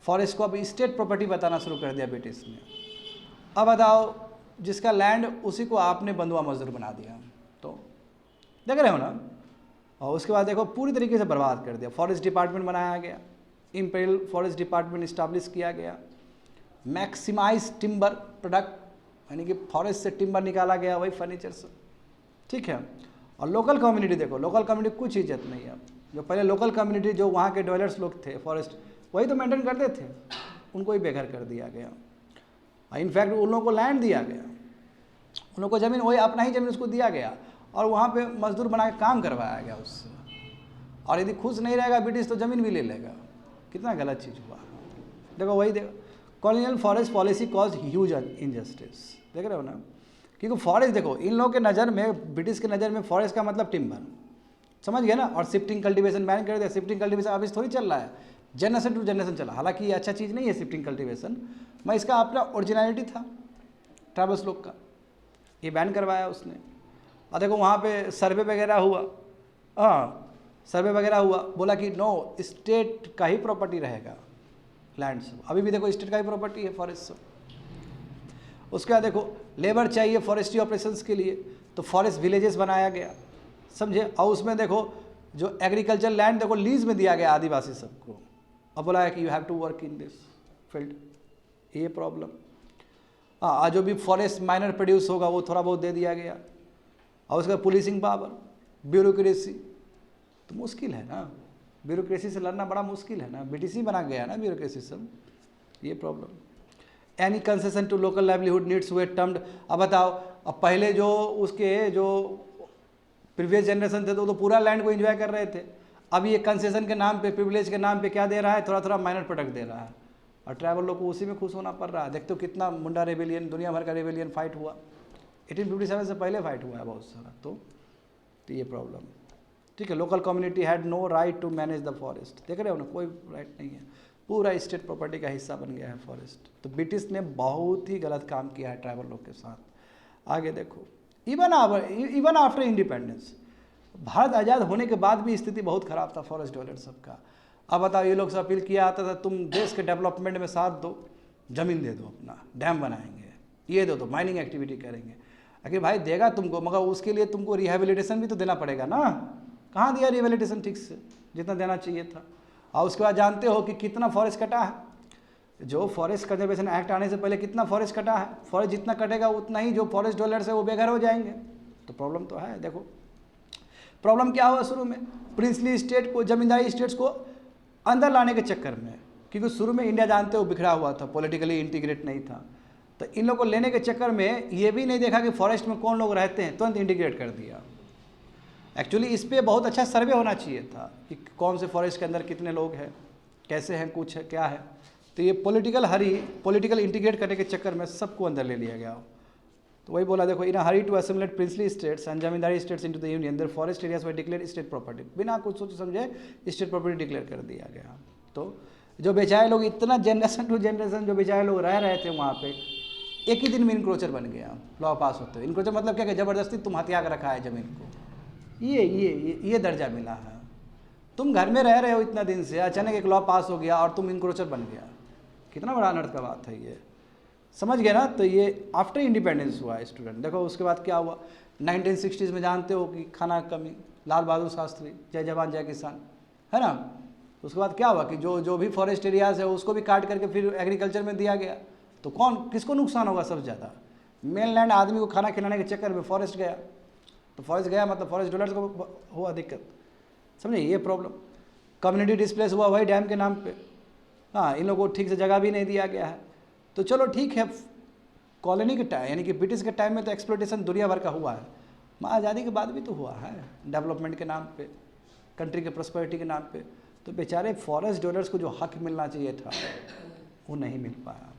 S1: फॉरेस्ट को अब स्टेट प्रॉपर्टी बताना शुरू कर दिया ब्रिटिश ने। अब बताओ, जिसका लैंड उसी को आपने बंधुआ मजदूर बना दिया, तो देख रहे हो ना। और उसके बाद देखो पूरी तरीके से बर्बाद कर दिया। फॉरेस्ट डिपार्टमेंट बनाया गया, इंपीरियल फॉरेस्ट डिपार्टमेंट इस्टेब्लिश किया गया, मैक्सिमाइज टिम्बर प्रोडक्ट यानी कि फॉरेस्ट से टिम्बर निकाला गया, वही फर्नीचर से, ठीक है। और लोकल कम्युनिटी देखो, लोकल कम्युनिटी कुछ इज्जत नहीं है। जो पहले लोकल कम्युनिटी जो वहाँ के ड्वेलर्स लोग थे फॉरेस्ट, वही तो मेंटेन करते थे, उनको ही बेघर कर दिया गया। इनफैक्ट उन लोगों को लैंड दिया गया, उन लोगों को ज़मीन, वही अपना ही ज़मीन उसको दिया गया, और वहाँ पे मजदूर बना के काम करवाया गया उससे। और यदि खुश नहीं रहेगा ब्रिटिश तो ज़मीन भी ले लेगा। कितना गलत चीज़ हुआ। देखो वही देखो, colonial forest policy cause huge injustice, देख रहे हो ना। क्योंकि फॉरेस्ट देखो इन लोगों के नज़र में, ब्रिटिश के नज़र में फॉरेस्ट का मतलब टिम्बर, समझ गए ना। और शिफ्टिंग कल्टीवेशन बैन कर दिया। शिफ्टिंग कल्टीवेशन अभी थोड़ी चल रहा है, जनरेशन टू जनरेशन चला। हालांकि ये अच्छा चीज़ नहीं है शिफ्टिंग कल्टीवेशन, मैं इसका अपना ओरिजिनलिटी था ट्राइबल्स लोग का, ये बैन करवाया उसने। और देखो वहाँ पे सर्वे वगैरह हुआ, हाँ सर्वे वगैरह हुआ, बोला कि नो स्टेट का ही प्रॉपर्टी रहेगा लैंड सब। अभी भी देखो स्टेट का ही प्रॉपर्टी है फॉरेस्ट सब। उसके बाद देखो लेबर चाहिए फॉरेस्ट्री ऑपरेशंस के लिए, तो फॉरेस्ट विलेजेस बनाया गया, समझे। और उसमें देखो जो एग्रीकल्चर लैंड देखो लीज में दिया गया आदिवासी सबको, अब बोला है कि you have to work in this field, ये प्रॉब्लम। हाँ, जो भी फॉरेस्ट माइनर प्रोड्यूस होगा वो थोड़ा बहुत दे दिया गया। और उसका पुलिसिंग पावर, ब्यूरोक्रेसी, तो मुश्किल है ना, ब्यूरोक्रेसी से लड़ना बड़ा मुश्किल है ना, ब्रिटिश ही बना गया ना ब्यूरोक्रेसी सब, ये problem. Any concession to local livelihood needs were termed. अब बताओ, अब पहले जो उसके जो प्रीवियस जनरेशन थे तो पूरा लैंड को एंजॉय कर रहे थे। अब ये कंसेशन के नाम पे, प्रिविलेज के नाम पे क्या दे रहा है, थोड़ा थोड़ा माइनर प्रोडक्ट दे रहा है, और ट्राइबल लोग को उसी में खुश होना पड़ रहा है। देखते हो कितना मुंडा रेबेलियन, दुनिया भर का रेबेलियन फाइट हुआ, 1857 से पहले फाइट हुआ है बहुत सारा। तो ये प्रॉब्लम, ठीक है। Local community had no right to manage the forest, देख रहे हो ना, कोई राइट नहीं है, पूरा स्टेट प्रॉपर्टी का हिस्सा बन गया है फॉरेस्ट। तो ब्रिटिश ने बहुत ही गलत काम किया है ट्राइबल लोग के साथ। आगे देखो, इवन आफ्टर इंडिपेंडेंस, भारत आज़ाद होने के बाद भी स्थिति बहुत ख़राब था फॉरेस्ट डीलर सबका। अब बताओ, ये लोग से अपील किया आता था तुम देश के डेवलपमेंट में साथ दो, ज़मीन दे दो, अपना डैम बनाएंगे, ये दो, तो माइनिंग एक्टिविटी करेंगे। आखिर भाई देगा तुमको, मगर उसके लिए तुमको रिहेबिलिटेशन भी तो देना पड़ेगा ना। कहाँ दिया रिहेबिलिटेशन ठीक से, जितना देना चाहिए था। और उसके बाद जानते हो कि कितना फॉरेस्ट कटा है, जो फॉरेस्ट कंजर्वेशन एक्ट आने से पहले कितना फॉरेस्ट कटा है। फॉरेस्ट जितना कटेगा उतना ही जो फॉरेस्ट डीलर्स है वो बेघर हो जाएंगे। तो प्रॉब्लम तो है। देखो प्रॉब्लम क्या हुआ शुरू में, प्रिंसली स्टेट को, जमींदारी स्टेट्स को अंदर लाने के चक्कर में, क्योंकि शुरू में इंडिया जानते हो बिखरा हुआ था, पॉलिटिकली इंटीग्रेट नहीं था। तो इन लोगों को लेने के चक्कर में ये भी नहीं देखा कि फॉरेस्ट में कौन लोग रहते हैं, तुरंत इंटीग्रेट कर दिया। एक्चुअली इस पर बहुत अच्छा सर्वे होना चाहिए था कि कौन से फॉरेस्ट के अंदर कितने लोग हैं, कैसे हैं, कुछ है, क्या है। तो ये पॉलिटिकल इंटीग्रेट करने के चक्कर में सबको अंदर ले लिया गया। तो वही बोला, देखो, in a hurry to assimilate princely states and zamindari states into the union, there forest areas were declared state property, बिना कुछ सोचे समझे स्टेट प्रॉपर्टी डिक्लेयर कर दिया गया। तो जो बेचारे लोग, इतना जनरेशन टू जनरेशन जो बेचारे लोग रह रहे थे वहाँ पे, एक ही दिन में इंक्रोचर बन गया लॉ पास होते हुए। इंक्रोचर मतलब क्या कि जबरदस्ती तुम हथिया कर रखा है ज़मीन को, ये दर्जा मिला है। तुम घर में रह रहे हो इतना दिन से, अचानक एक लॉ पास हो गया और तुम इंक्रोचर बन गया, कितना बड़ा अनर्थ का बात है ये, समझ गए ना। तो ये आफ्टर इंडिपेंडेंस हुआ है स्टूडेंट। देखो उसके बाद क्या हुआ, 1960s में जानते हो कि खाना कमी, लाल बहादुर शास्त्री, जय जवान जय किसान, है ना। उसके बाद क्या हुआ कि जो भी फॉरेस्ट एरियाज है उसको भी काट करके फिर एग्रीकल्चर में दिया गया। तो किसको नुकसान होगा सबसे ज़्यादा, मेन लैंड आदमी को खाना खिलाने के चक्कर में फॉरेस्ट गया। तो फॉरेस्ट गया मतलब फॉरेस्ट डीलर्स को हुआ दिक्कत, समझे, ये प्रॉब्लम। कम्युनिटी डिस्प्लेस हुआ वही डैम के नाम पे। हाँ, इन लोगों को ठीक से जगह भी नहीं दिया गया है। तो चलो ठीक है, कॉलोनी के टाइम यानी कि ब्रिटिश के टाइम में तो एक्सप्लोटेशन दुनिया भर का हुआ है, मगर आज़ादी के बाद भी तो हुआ है डेवलपमेंट के नाम पे, कंट्री के प्रॉस्पेरिटी के नाम पे। तो बेचारे फॉरेस्ट डीलर्स को जो हक मिलना चाहिए था वो नहीं मिल पाया,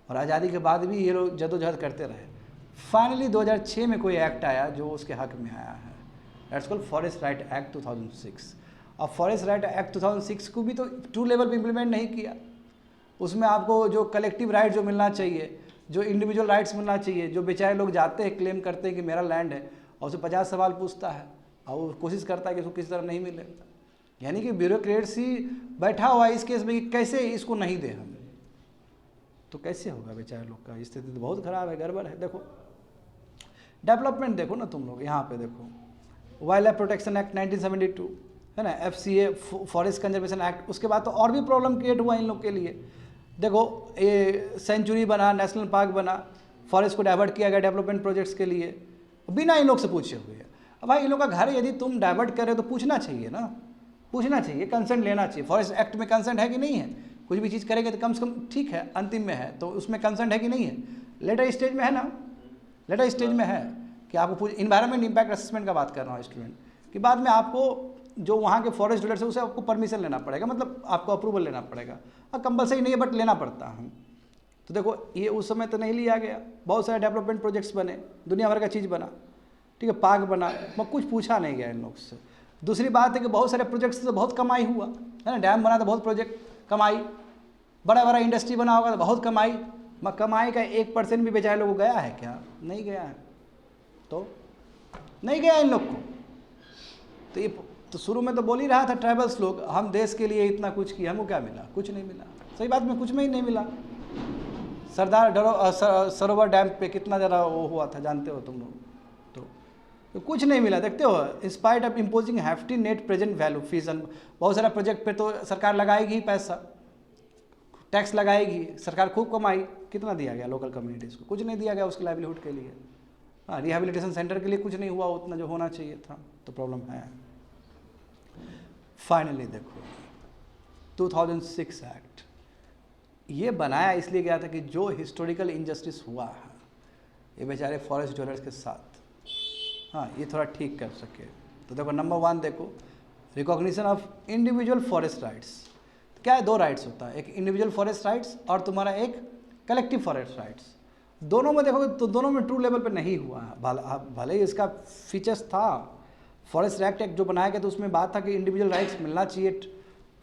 S1: और आज़ादी के बाद भी ये लोग जदोजहद करते रहे। फाइनली 2006 में कोई एक्ट आया जो उसके हक में आया है, that's called forest right act 2006। और फॉरेस्ट राइट एक्ट 2006 को भी तो ट्रू लेवल पे इम्प्लीमेंट नहीं किया। उसमें आपको जो कलेक्टिव राइट जो मिलना चाहिए, जो इंडिविजुअल राइट्स मिलना चाहिए, जो बेचारे लोग जाते हैं क्लेम करते हैं कि मेरा लैंड है और उसे 50 सवाल पूछता है और वो कोशिश करता है कि उसको किसी तरह नहीं मिले, यानी कि ब्यूरोक्रेसी बैठा हुआ है इस केस में कि कैसे इसको नहीं दे हम। तो कैसे होगा बेचारे लोग का स्थिति तो बहुत ख़राब है, गड़बड़ है। देखो डेवलपमेंट देखो ना तुम लोग, यहाँ पे देखो वाइल्ड लाइफ प्रोटेक्शन एक्ट 1972 है ना, FCA फॉरेस्ट कंजर्वेशन एक्ट। उसके बाद तो और भी प्रॉब्लम क्रिएट हुआ इन लोग के लिए। देखो ये सेंचुरी बना, नेशनल पार्क बना, फॉरेस्ट को डाइवर्ट किया गया डेवलपमेंट प्रोजेक्ट्स के लिए बिना इन लोग से पूछे हुए। अब भाई इन लोग का घर यदि तुम डाइवर्ट कर रहे हो तो पूछना चाहिए ना, पूछना चाहिए, कंसेंट लेना चाहिए। फॉरेस्ट एक्ट में कंसेंट है कि नहीं है, कुछ भी चीज़ करेंगे तो कम से कम ठीक है, अंतिम में है तो उसमें कंसेंट है कि नहीं है, लेटर स्टेज में है ना, लेटर स्टेज में है कि आपको इन्वायरमेंट इम्पैक्ट असेसमेंट का बात कर रहा हूँ स्टूडेंट, कि बाद में आपको जो वहाँ के फॉरेस्ट डीलर से उसे आपको परमिशन लेना पड़ेगा, मतलब आपको अप्रूवल लेना पड़ेगा। हाँ कंपलसरी नहीं है बट लेना पड़ता है। तो देखो ये उस समय तो नहीं लिया गया, बहुत सारे डेवलपमेंट प्रोजेक्ट्स बने, दुनिया भर का चीज़ बना, ठीक है, पार्क बना, मगर कुछ पूछा नहीं गया इन लोग से। दूसरी बात है कि बहुत सारे प्रोजेक्ट्स से तो बहुत कमाई हुआ है ना, डैम बना तो बहुत प्रोजेक्ट कमाई, बड़ा बड़ा इंडस्ट्री बना होगा तो बहुत कमाई, मगर कमाई का 1% भी बेचारे लोगों को गया है क्या, नहीं गया है। तो नहीं गया इन लोग को। तो ये तो शुरू में तो बोल ही रहा था ट्राइबल्स लोग, हम देश के लिए इतना कुछ किया, हमको क्या मिला, कुछ नहीं मिला। सही बात में कुछ में ही नहीं मिला। सरदार सरोवर डैम पे कितना ज़्यादा वो हुआ था जानते हो तुम लोग, तो कुछ नहीं मिला। देखते हो in spite of imposing hefty net present value fission, बहुत सारा प्रोजेक्ट पे तो सरकार लगाएगी ही पैसा, टैक्स लगाएगी सरकार, खूब कमाई, कितना दिया गया लोकल कम्युनिटीज़ को, कुछ नहीं दिया गया उसके लाइवलीहुड के लिए। हाँ रिहेबिलिटेशन सेंटर के लिए कुछ नहीं हुआ उतना जो होना चाहिए था, तो प्रॉब्लम है। फाइनली देखो 2006 एक्ट ये बनाया इसलिए गया था कि जो हिस्टोरिकल इनजस्टिस हुआ है ये बेचारे फॉरेस्ट डीलर्स के साथ, हाँ ये थोड़ा ठीक कर सके। तो देखो नंबर 1 देखो, recognition of individual forest rights. क्या है, 2 राइट्स होता है, एक इंडिविजुअल फॉरेस्ट राइट्स और तुम्हारा एक कलेक्टिव फॉरेस्ट राइट्स। दोनों में देखोगे तो दोनों में ट्रू लेवल पे नहीं हुआ है। भले ही इसका फीचर्स था, फॉरेस्ट एक्ट जो बनाया गया तो उसमें बात था कि इंडिविजुअल राइट्स मिलना चाहिए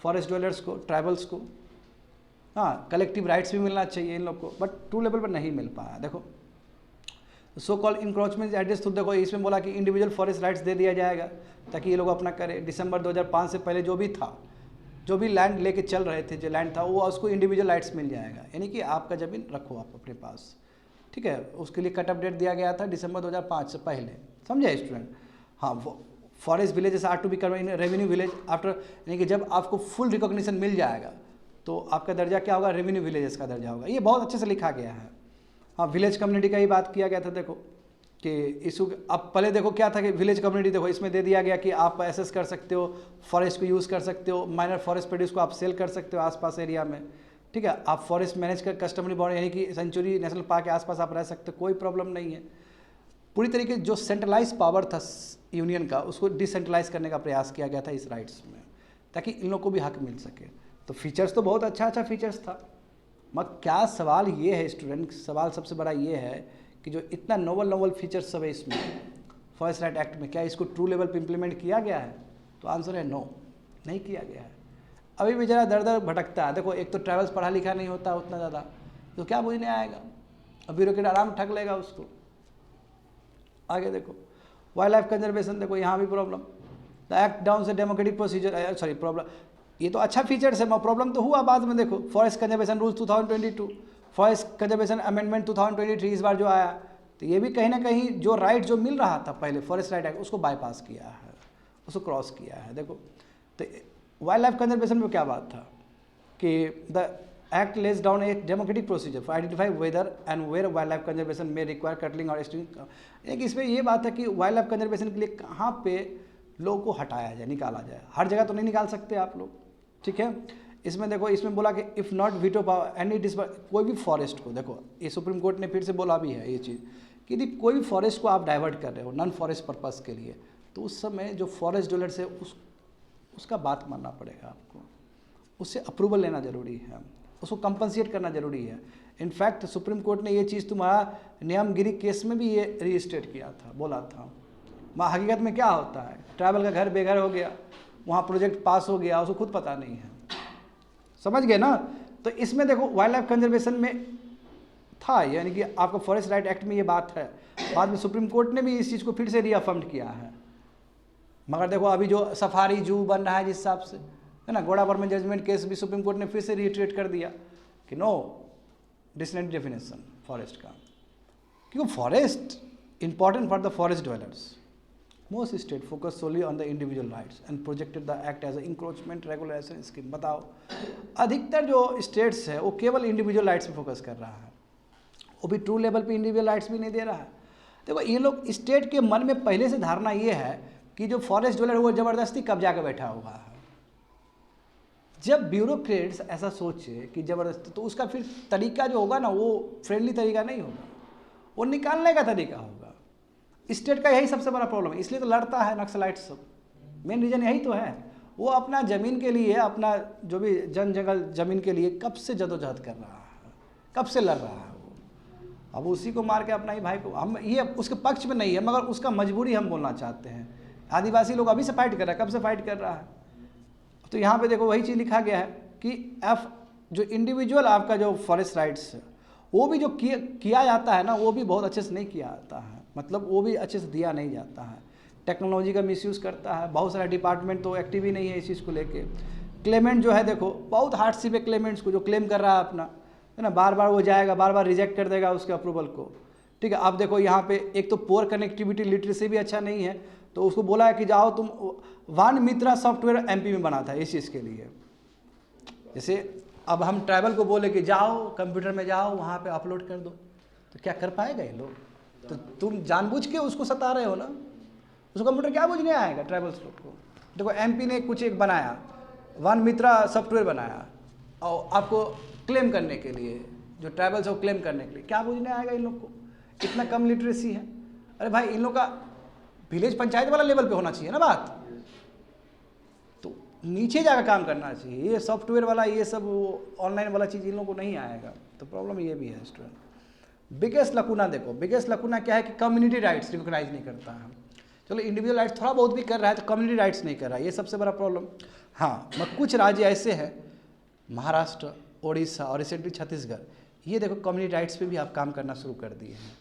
S1: फॉरेस्ट ड्वेलर्स को, ट्राइबल्स को, हाँ कलेक्टिव राइट्स भी मिलना चाहिए इन लोग को, बट ट्रू लेवल पर नहीं मिल पाया। देखो सो कॉल इंक्रोचमेंट एड्रेस, तो देखो इसमें बोला कि इंडिविजुअल फॉरेस्ट राइट्स दे दिया जाएगा ताकि ये लोग अपना करें। दिसंबर 2005 से पहले जो भी था, जो भी लैंड लेके चल रहे थे, जो लैंड था वो उसको इंडिविजुअल राइट्स मिल जाएगा, यानी कि आपका ज़मीन रखो आप अपने पास, ठीक है। उसके लिए कट ऑफ डेट दिया गया था दिसंबर 2005 से पहले, समझे स्टूडेंट। हाँ forest villages are to be revenue village after, यानी कि जब आपको फुल रिकॉग्निशन मिल जाएगा तो आपका दर्जा क्या होगा, रेवेन्यू विलेजेस का दर्जा होगा। ये बहुत अच्छे से लिखा गया है। हाँ विलेज कम्युनिटी का ही बात किया गया था। देखो कि इशू अब पहले देखो क्या था कि विलेज कम्युनिटी, देखो इसमें दे दिया गया कि आप एसेस कर सकते हो, फॉरेस्ट को यूज़ कर सकते हो, माइनर फॉरेस्ट प्रोड्यूस को आप सेल कर सकते हो आसपास एरिया में, ठीक है। आप फॉरेस्ट मैनेज कर कस्टमरी बाउंड्री, यानी कि सेंचुरी नेशनल पार्क के आसपास आप रह सकते हो, कोई प्रॉब्लम नहीं है। पूरी तरीके जो सेंट्रलाइज पावर था यूनियन का, उसको डिसेंट्रलाइज करने का प्रयास किया गया था इस राइट्स में, ताकि इन लोग को भी हक मिल सके। तो फीचर्स तो बहुत अच्छा फीचर्स था, मगर क्या सवाल ये है स्टूडेंट, सवाल सबसे बड़ा ये है कि जो इतना नोवल फीचर्स सब है इसमें फॉरेस्ट राइट एक्ट में, क्या इसको ट्रू लेवल पे इम्प्लीमेंट किया गया है? तो आंसर है नो, नहीं किया गया है। अभी भी जरा दर दर भटकता है। देखो एक तो ट्रैवल्स पढ़ा लिखा नहीं होता उतना ज़्यादा, तो क्या बुझने आएगा, अब ब्यूरोक्रेट आराम ठग लेगा उसको। आगे देखो वाइल्ड लाइफ कंजर्वेशन, देखो यहाँ भी प्रॉब्लम, द एक्ट डाउन से डेमोक्रेटिक प्रोसीजर, सॉरी प्रॉब्लम, ये तो अच्छा फीचर्स है, प्रॉब्लम तो हुआ बाद में। देखो forest conservation rules 2022, forest conservation amendment 2023 इस बार जो आया, तो ये भी कहीं ना कहीं जो राइट जो मिल रहा था पहले फॉरेस्ट राइट एक्ट, उसको बाईपास किया है, उसको क्रॉस किया है। देखो तो वाइल्ड लाइफ कंजर्वेशन में क्या बात था कि the act lays down a democratic procedure for identify whether and where wildlife conservation में रिक्वायर कटलिंग और स्टिंग। एक इसमें ये बात है कि वाइल्ड लाइफ कंजर्वेशन के लिए कहाँ पे लोगों को हटाया जाए, निकाला जाए। हर जगह तो नहीं निकाल सकते आप लोग, ठीक है। इसमें देखो इसमें बोला कि if not veto power any कोई भी फॉरेस्ट को, देखो ये सुप्रीम कोर्ट ने फिर से बोला भी है ये चीज़ कि यदि कोई भी फॉरेस्ट को आप डाइवर्ट कर रहे हो नॉन फॉरेस्ट पर्पज़ के लिए, तो उस समय जो फॉरेस्ट डीलर है उसका बात मानना पड़ेगा आपको, उससे अप्रूवल लेना ज़रूरी है, उसको कंपनसेट करना ज़रूरी है। इनफैक्ट सुप्रीम कोर्ट ने ये चीज़ तुम्हारा नियमगिरी केस में भी ये रीस्टेट किया था, बोला था। हकीकत में क्या होता है, ट्राइबल का घर बेघर हो गया, वहाँ प्रोजेक्ट पास हो गया, उसको खुद पता नहीं है, समझ गए ना। तो इसमें देखो वाइल्ड लाइफ कंजर्वेशन में था, यानी कि आपका फॉरेस्ट राइट एक्ट में ये बात है। बाद में सुप्रीम कोर्ट ने भी इस चीज़ को फिर से रीअफर्म किया है। मगर देखो अभी जो सफारी जू बन रहा है जिस हिसाब से, है ना, गोड़ा बर्मन जजमेंट केस भी सुप्रीम कोर्ट ने फिर से रिट्रेट कर दिया कि नो डिस्टिंक्ट डेफिनेशन फॉरेस्ट का, क्योंकि forest important for the forest dwellers. Most state focus solely on the individual rights and projected the act as a encroachment regulation scheme. बताओ अधिकतर जो स्टेट्स है वो केवल इंडिविजुअल राइट्स पे फोकस कर रहा है, वो भी ट्रू लेवल पे इंडिविजुअल राइट्स भी नहीं दे रहा है। देखो ये लोग स्टेट के मन में पहले से धारणा ये है कि जो फॉरेस्ट ड्वेलर है वो ज़बरदस्ती कब्जा के बैठा हुआ है। जब ब्यूरोक्रेट्स ऐसा सोचे कि ज़बरदस्ती, तो उसका फिर तरीका जो होगा ना वो फ्रेंडली तरीका नहीं होगा, वो निकालने का तरीका होगा। स्टेट का यही सबसे बड़ा प्रॉब्लम है, इसलिए तो लड़ता है नक्सलाइट सब, मेन रीज़न यही तो है। वो अपना ज़मीन के लिए, अपना जो भी जंगल ज़मीन के लिए कब से जदोजहद कर रहा है, कब से लड़ रहा है वो। अब उसी को मार के अपना ही भाई को, हम ये उसके पक्ष में नहीं है मगर उसका मजबूरी हम बोलना चाहते हैं। आदिवासी लोग अभी से फाइट कर रहा है, कब से फाइट कर रहा है। तो यहाँ पे देखो वही चीज़ लिखा गया है कि जो इंडिविजुअल आपका जो फॉरेस्ट राइट्स है वो भी जो किया जाता है ना, वो भी बहुत अच्छे से नहीं किया जाता है, मतलब वो भी अच्छे से दिया नहीं जाता है। टेक्नोलॉजी का मिसयूज़ करता है, बहुत सारा डिपार्टमेंट तो एक्टिव ही नहीं है इस चीज़ को लेके। क्लेमेंट जो है देखो बहुत हार्डशिप है क्लेमेंट्स को, जो क्लेम कर रहा है अपना, है ना, बार बार वो जाएगा, बार बार रिजेक्ट कर देगा उसके अप्रूवल को, ठीक है। अब देखो यहाँ पे एक तो पुअर कनेक्टिविटी लिटरेसी भी अच्छा नहीं है, तो उसको बोला है कि जाओ तुम वन मित्रा सॉफ्टवेयर एमपी में बना था इस चीज़ के लिए। जैसे अब हम ट्राइबल को बोले कि जाओ कंप्यूटर में जाओ वहाँ पे अपलोड कर दो, तो क्या कर पाएगा ये लोग? तो तुम जानबूझ के उसको सता रहे हो ना, उसको कंप्यूटर क्या बुझने आएगा ट्राइबल्स लोग को। देखो एमपी ने कुछ एक बनाया, वन मित्रा सॉफ्टवेयर बनाया और आपको क्लेम करने के लिए, जो ट्राइबल्स है वो क्लेम करने के लिए, क्या बुझने आएगा इन लोग को? इतना कम लिटरेसी है। अरे भाई इन लोग का विलेज पंचायत वाला लेवल पे होना चाहिए ना बात, तो नीचे जाकर काम करना चाहिए। ये सॉफ्टवेयर वाला ये सब ऑनलाइन वाला चीज़ इन लोगों को नहीं आएगा, तो प्रॉब्लम ये भी है स्टूडेंट। बिगेस्ट लकुना देखो, बिगेस्ट लकुना क्या है कि कम्युनिटी राइट्स रिकॉग्नाइज नहीं करता है। चलो इंडिविजुअल राइट्स थोड़ा बहुत भी कर रहा है, तो कम्युनिटी राइट्स नहीं कर रहा है, ये सबसे बड़ा प्रॉब्लम। हाँ, मगर कुछ राज्य ऐसे हैं, महाराष्ट्र, उड़ीसा और रिसेंटली छत्तीसगढ़, ये देखो कम्युनिटी राइट्स पे भी आप काम करना शुरू कर दिए हैं।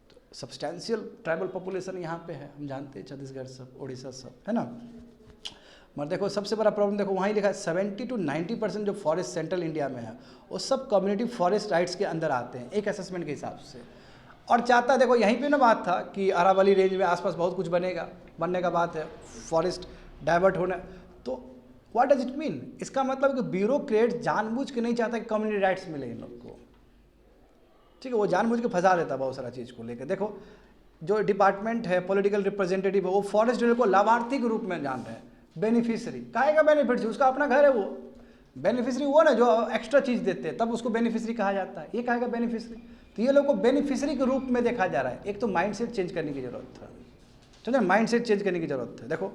S1: तो सब्सटैंशियल ट्राइबल पॉपुलेशन यहाँ पे है, हम जानते हैं, छत्तीसगढ़ सब, उड़ीसा सब, है ना। मगर देखो सबसे बड़ा प्रॉब्लम देखो वहाँ ही लिखा है 70 to 90% जो फॉरेस्ट सेंट्रल इंडिया में है वो सब कम्युनिटी फॉरेस्ट राइट्स के अंदर आते हैं एक असेसमेंट के हिसाब से। और चाहता देखो यहीं पे ना बात था कि अरावली रेंज में आसपास बहुत कुछ बनेगा, बनने का बात है, फॉरेस्ट डाइवर्ट होना, तो व्हाट डज इट मीन? इसका मतलब कि ब्यूरोक्रेट जानबूझ के नहीं चाहता कि कम्युनिटी राइट्स मिले इन लोग को, ठीक है, वो जानबूझ के फंसा देता बहुत सारा चीज़ को लेकर। देखो जो डिपार्टमेंट है, पॉलिटिकल रिप्रेजेंटेटिव है, वो फॉरेस्ट डीलर को लाभार्थी के रूप में जान रहे हैं, बेनिफिशियरी, काहेगा बेनिफिट, उसका अपना घर है, वो बेनिफिशियरी वो ना जो एक्स्ट्रा चीज़ देते हैं तब उसको बेनिफिशियरी कहा जाता है, ये काहेगा बेनिफिशियरी। तो ये लोग को बेनिफिशियरी के रूप में देखा जा रहा है। एक तो माइंडसेट चेंज करने की जरूरत है, समझे, माइंडसेट चेंज करने की जरूरत है। देखो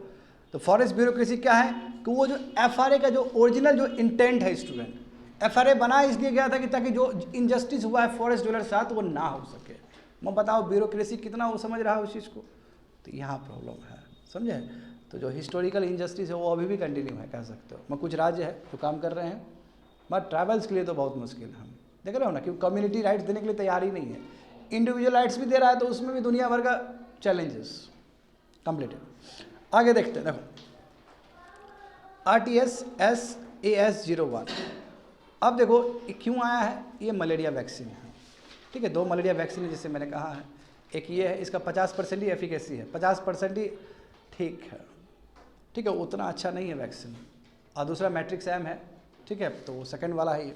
S1: तो फॉरेस्ट ब्यूरोक्रेसी क्या है कि वो जो एफआरए का जो ओरिजिनल जो इंटेंट है स्टूडेंट, एफआरए बना इसलिए गया था कि ताकि जो इनजस्टिस हुआ है फॉरेस्ट डीलर के साथ वो ना हो सके। मैं बताओ ब्यूरोक्रेसी कितना वो समझ रहा है उस चीज़ को, तो यहाँ प्रॉब्लम है, समझे। तो जो हिस्टोरिकल इंजस्टिस है वो अभी भी कंटिन्यू है, कह सकते हो। मैं कुछ राज्य है जो काम कर रहे हैं, बट ट्राइबल्स के लिए तो बहुत मुश्किल है। हम देख रहे हो ना कि कम्युनिटी राइट्स देने के लिए तैयार ही नहीं है, इंडिविजुअल राइट्स भी दे रहा है, तो उसमें भी दुनिया भर का चैलेंजेस कंप्लीटेड। आगे देखते हैं, देखो RTS-SAS-01। अब देखो ये क्यों आया है, ये मलेरिया वैक्सीन है, ठीक है, 2 मलेरिया वैक्सीन है जिससे मैंने कहा है, एक ये है, इसका 50% ही एफिकेसी है, 50% ही ठीक है, ठीक है, उतना अच्छा नहीं है वैक्सीन, और दूसरा मैट्रिक्स एम है, ठीक है, तो वो सेकंड वाला है ये।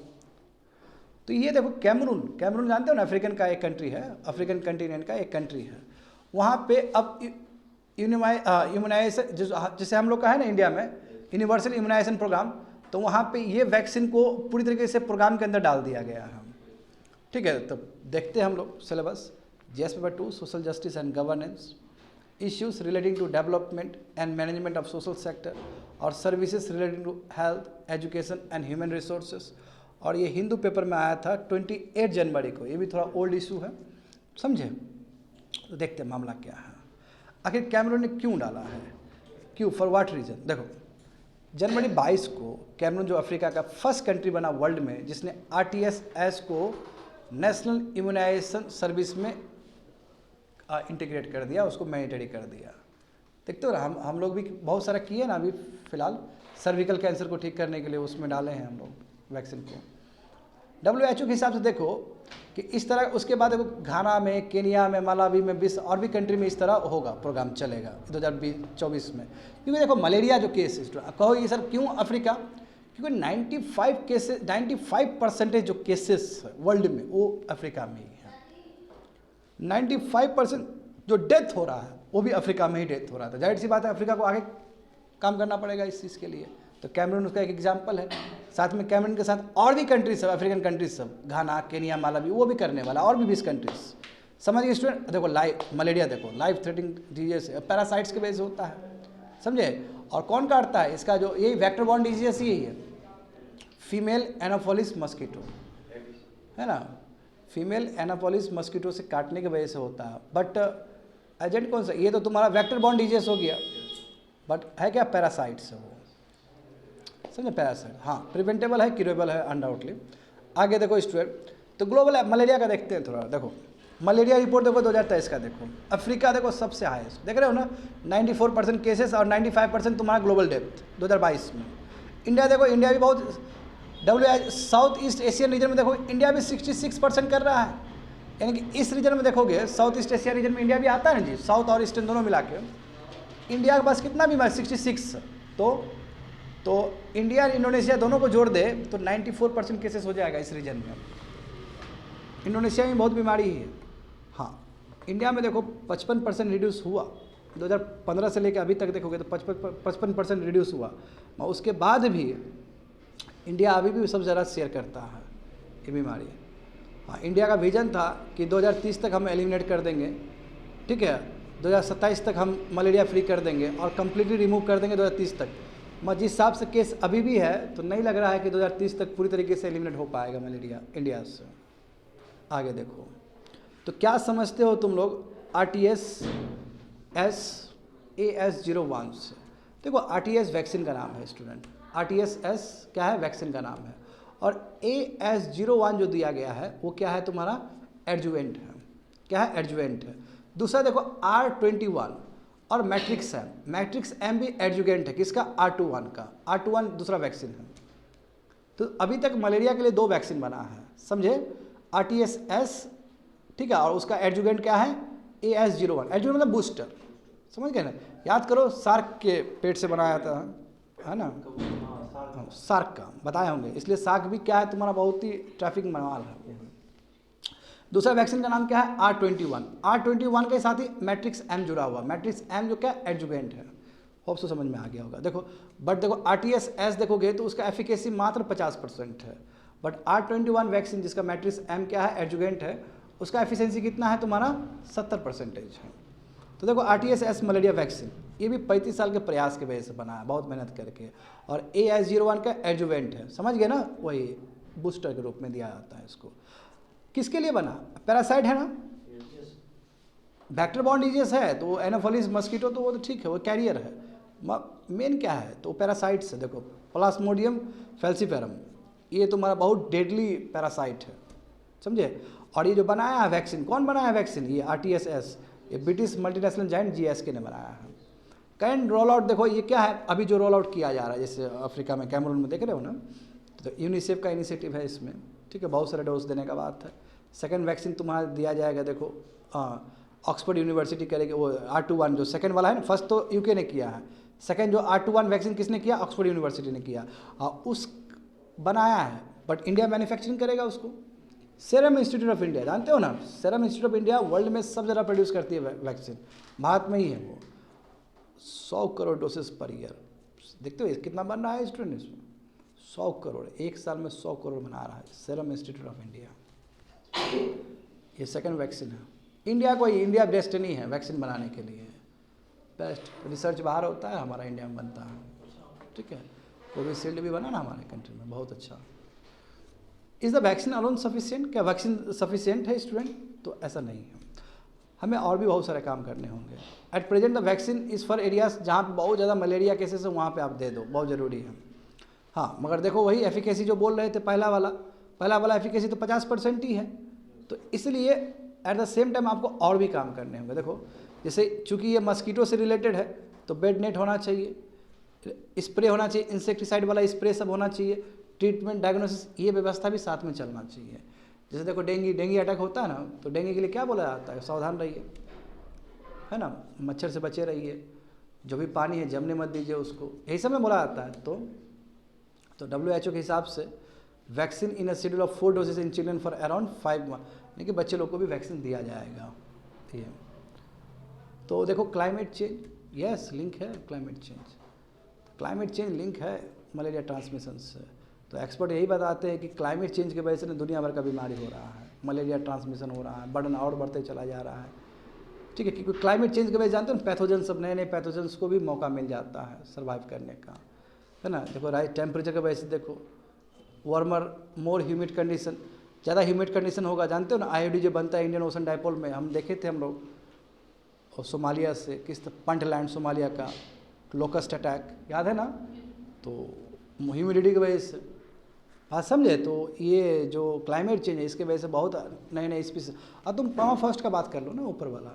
S1: तो ये देखो कैमरून, कैमरून जानते हो ना, अफ्रीकन का एक कंट्री है, अफ्रीकन कंटिनेंट का एक कंट्री है, वहाँ पे अब इम्यूनाइजेशन जैसे हम लोग का है ना इंडिया में यूनिवर्सल इम्यूनाइजेशन प्रोग्राम, तो वहाँ पे ये वैक्सीन को पूरी तरीके से प्रोग्राम के अंदर डाल दिया गया है, ठीक है। तो देखते हैं हम लोग syllabus, GS paper 2 social justice and governance, issues relating to development and management of social sector और services relating to health education and human resources. और ये हिंदू पेपर में आया था 28 जनवरी को, ये भी थोड़ा ओल्ड इशू है, समझे। तो देखते हैं मामला क्या है, आखिर कैमरून ने क्यों डाला है, क्यों, फॉर व्हाट रीजन। देखो जनवरी 22 को कैमरून जो अफ्रीका का फर्स्ट कंट्री बना वर्ल्ड में जिसने RTS को नेशनल इम्यूनाइजेशन सर्विस में इंटीग्रेट कर दिया, उसको मैंडेटरी कर दिया। देखते हो ना, हम लोग भी बहुत सारा किए ना, अभी फिलहाल सर्विकल कैंसर को ठीक करने के लिए उसमें डाले हैं हम लोग वैक्सीन को। WHO के हिसाब से देखो कि इस तरह, उसके बाद देखो घाना में, केनिया में, मालावी में, 20 और भी कंट्री में इस तरह होगा, प्रोग्राम चलेगा 2024 में। क्योंकि देखो मलेरिया जो केस है, कहो ये सर क्यों अफ्रीका, क्योंकि 95% जो केसेस वर्ल्ड में वो अफ्रीका में ही है। 95% जो डेथ हो रहा है वो भी अफ्रीका में ही डेथ हो रहा था। जाहिर सी बात है अफ्रीका को आगे काम करना पड़ेगा इस चीज़ के लिए, तो कैमरून उसका एक एग्जाम्पल है। साथ में कैमरून के साथ और भी कंट्रीज सब, अफ्रीकन कंट्रीज सब, घाना, केनिया, मालावी, वो भी करने वाला, और भी 20 कंट्रीज। समझिए स्टूडेंट, देखो मलेरिया देखो लाइफ थ्रेटनिंग डिजीज पैरासाइट्स के वजह से होता है, समझे। और कौन काटता है इसका, जो यही वेक्टर बॉर्न डिजीज यही है, फीमेल एनाफोलिस मस्कीटो, है ना, फीमेल एनाफोलिस मस्कीटो से काटने की वजह से होता है। बट एजेंट कौन सा, ये तो तुम्हारा वेक्टर बॉर्न डिजीज हो गया, बट है क्या, पैरासाइट्स है वो, समझे, पैरासाइट। हाँ प्रिवेंटेबल है, क्यूरेबल है अनडाउटली। आगे देखो स्टूडेंट, तो ग्लोबल मलेरिया का देखते हैं थोड़ा। देखो मलेरिया रिपोर्ट देखो 2023 का, देखो अफ्रीका देखो सबसे हाईएस्ट, देख रहे हो ना, 94% केसेस और 95% तुम्हारा ग्लोबल डेथ 2022 में। इंडिया देखो, इंडिया भी बहुत, साउथ ईस्ट एशियन रीजन में देखो इंडिया भी 66% कर रहा है, यानी कि इस रीजन में देखोगे, साउथ ईस्ट एशिया रीजन में इंडिया भी आता है ना जी, साउथ और ईस्टर्न दोनों मिला के इंडिया के पास कितना बीमार, 66। तो इंडिया और इंडोनेशिया दोनों को जोड़ दे तो 94% केसेस हो जाएगा इस रीजन में। इंडोनेशिया में बहुत बीमारी है। हाँ इंडिया में देखो 55% रिड्यूस हुआ, 2015 से लेकर अभी तक देखोगे तो 55% रिड्यूस हुआ, और उसके बाद भी इंडिया अभी भी सबसे ज़्यादा शेयर करता है ये बीमारी। हाँ इंडिया का विजन था कि 2030 तक हम एलिमिनेट कर देंगे, ठीक है, 2027 तक हम मलेरिया फ्री कर देंगे और कम्प्लीटली रिमूव कर देंगे 2030 तक। मगर जिस हिसाब से केस अभी भी है तो नहीं लग रहा है कि 2030 तक पूरी तरीके से एलिमिनेट हो पाएगा मलेरिया इंडिया से। आगे देखो, तो क्या समझते हो तुम लोग RTS-AS01 से? देखो RTS वैक्सीन का नाम है स्टूडेंट, RTS-S क्या है? वैक्सीन का नाम है, और AS01 जो दिया गया है वो क्या है? तुम्हारा एडजुवेंट है। क्या है? एडजुवेंट है। दूसरा देखो R21 और मैट्रिक्स एम, मैट्रिक्स एम भी एडजुवेंट है। किसका? R21 का। R21 दूसरा वैक्सीन है। तो अभी तक मलेरिया के लिए 2 वैक्सीन बना है, समझे? RTS-S, ठीक है, और उसका एडजुवेंट क्या है? AS01। एडजुवेंट मतलब बूस्टर, समझ गए ना? याद करो, सार्क के पेट से बनाया था, है ना? सार्क का बताए होंगे, इसलिए सार्क भी क्या है तुम्हारा? बहुत ही ट्रैफिक माल है। दूसरा वैक्सीन का नाम क्या है? R21। R21 के साथ ही मैट्रिक्स एम जुड़ा हुआ। मैट्रिक्स एम जो क्या? एडजुवेंट है। होप सो समझ में आ गया होगा। देखो बट देखो RTS-S देखोगे तो उसका एफिकेसी मात्र 50% है, बट R21 वैक्सीन जिसका मैट्रिक्स एम क्या है? एडजुवेंट है, उसका एफिशिएंसी कितना है तुम्हारा? 70% है। तो देखो RTS-S मलेरिया वैक्सीन ये भी 35 साल के प्रयास के वजह से बना है, बहुत मेहनत करके, और AS01 का एडजुवेंट है, समझ गए ना? वही बूस्टर के रूप में दिया जाता है इसको। किसके लिए बना? पैरासाइट है ना, वेक्टर बॉर्न डिजीज है, तो एनोफिलिस मस्कीटो तो वो तो ठीक है, वो कैरियर है। मेन क्या है? तो पैरासाइट्स है। देखो प्लाज्मोडियम फैल्सीफेरम, ये तुम्हारा बहुत डेडली पैरासाइट है, समझे? और ये जो बनाया है वैक्सीन, कौन बनाया है वैक्सीन? ये RTS-S, ये ब्रिटिश मल्टीनेशनल जाइंट GSK ने बनाया है। करंट रोल आउट देखो, ये क्या है अभी जो रोल आउट किया जा रहा है, जैसे अफ्रीका में कैमरून में देख रहे हो ना, तो यूनिसेफ का इनिशिएटिव है इसमें, ठीक है, बहुत सारे डोज देने का बात है। सेकंड वैक्सीन तुम्हारा दिया जाएगा, देखो ऑक्सफोर्ड यूनिवर्सिटी करेगी, वो R21 जो सेकंड वाला है ना, फर्स्ट तो UK ने किया है, सेकंड जो R21 वैक्सीन किसने किया? ऑक्सफोर्ड यूनिवर्सिटी ने किया, उस बनाया है, बट इंडिया मैन्युफैक्चरिंग करेगा उसको। सीरम इंस्टीट्यूट ऑफ इंडिया, जानते हो ना? Serum institute of India world में सब जगह प्रोड्यूस करती है वैक्सीन, भारत में ही है वो। 100 करोड़ डोसेस पर ईयर, देखते हो कितना बन रहा है स्टूडेंट इसमें? 100 करोड़, एक साल में 100 करोड़ बना रहा है सीरम इंस्टीट्यूट ऑफ इंडिया। ये सेकंड वैक्सीन है। इंडिया को, इंडिया डेस्टिनी है वैक्सीन बनाने के लिए, बेस्ट रिसर्च बाहर होता है, हमारा इंडिया में बनता है, ठीक है। कोविशील्ड भी बना ना हमारे कंट्री में, बहुत अच्छा। Is the vaccine alone sufficient? क्या वैक्सीन सफिशिएंट है स्टूडेंट? तो ऐसा नहीं है, हमें और भी बहुत सारे काम करने होंगे। At present the vaccine is for areas जहाँ पे बहुत ज़्यादा मलेरिया केसेस है, वहाँ पे आप दे दो, बहुत ज़रूरी है। हाँ, मगर देखो वही एफिकेसी जो बोल रहे थे, पहला वाला एफिकेसी तो 50% ही है, तो इसलिए एट द सेम टाइम आपको और भी काम करने होंगे। देखो जैसे चूँकि ये मस्कीटो से रिलेटेड है, तो बेड नेट होना चाहिए, स्प्रे होना चाहिए, इंसेक्टिसाइड वाला स्प्रे सब होना चाहिए, ट्रीटमेंट डायग्नोसिस ये व्यवस्था भी साथ में चलना चाहिए। जैसे देखो डेंगू अटैक होता है ना, तो डेंगू के लिए क्या बोला जाता है? सावधान रहिए, है ना, मच्छर से बचे रहिए, जो भी पानी है जमने मत दीजिए उसको, यही सब में बोला जाता है। तो WHO के हिसाब से vaccine in a schedule of 4 doses in children for around 5 month, यानी कि बच्चे लोग को भी वैक्सीन दिया जाएगा। ये तो देखो क्लाइमेट चेंज, यस लिंक है क्लाइमेट चेंज लिंक है मलेरिया ट्रांसमिशन से। तो एक्सपर्ट यही बताते हैं कि क्लाइमेट चेंज की वजह से दुनिया भर का बीमारी हो रहा है, मलेरिया ट्रांसमिशन हो रहा है, बर्डन और बढ़ते चला जा रहा है, ठीक है, क्योंकि क्लाइमेट चेंज की वजह से जानते हो पैथोजन सब नए पैथोजन्स को भी मौका मिल जाता है सर्वाइव करने का, है ना। देखो राइट टेम्परेचर की वजह से देखो वार्मर मोर ह्यूमिड कंडीशन, ज़्यादा ह्यूमिड कंडीशन होगा, जानते हो ना। IOD जो बनता है इंडियन ओशन डाइपोल में, हम देखे थे हम लोग, और सोमालिया से किस पंटलैंड सोमालिया का लोकस्ट अटैक याद है ना, तो ह्यूमिडिटी की वजह से, बात समझे। तो ये जो क्लाइमेट चेंज है इसके वजह से बहुत नए स्पीसीज। अब तुम पर्माफ्रॉस्ट का बात कर लो ना, ऊपर वाला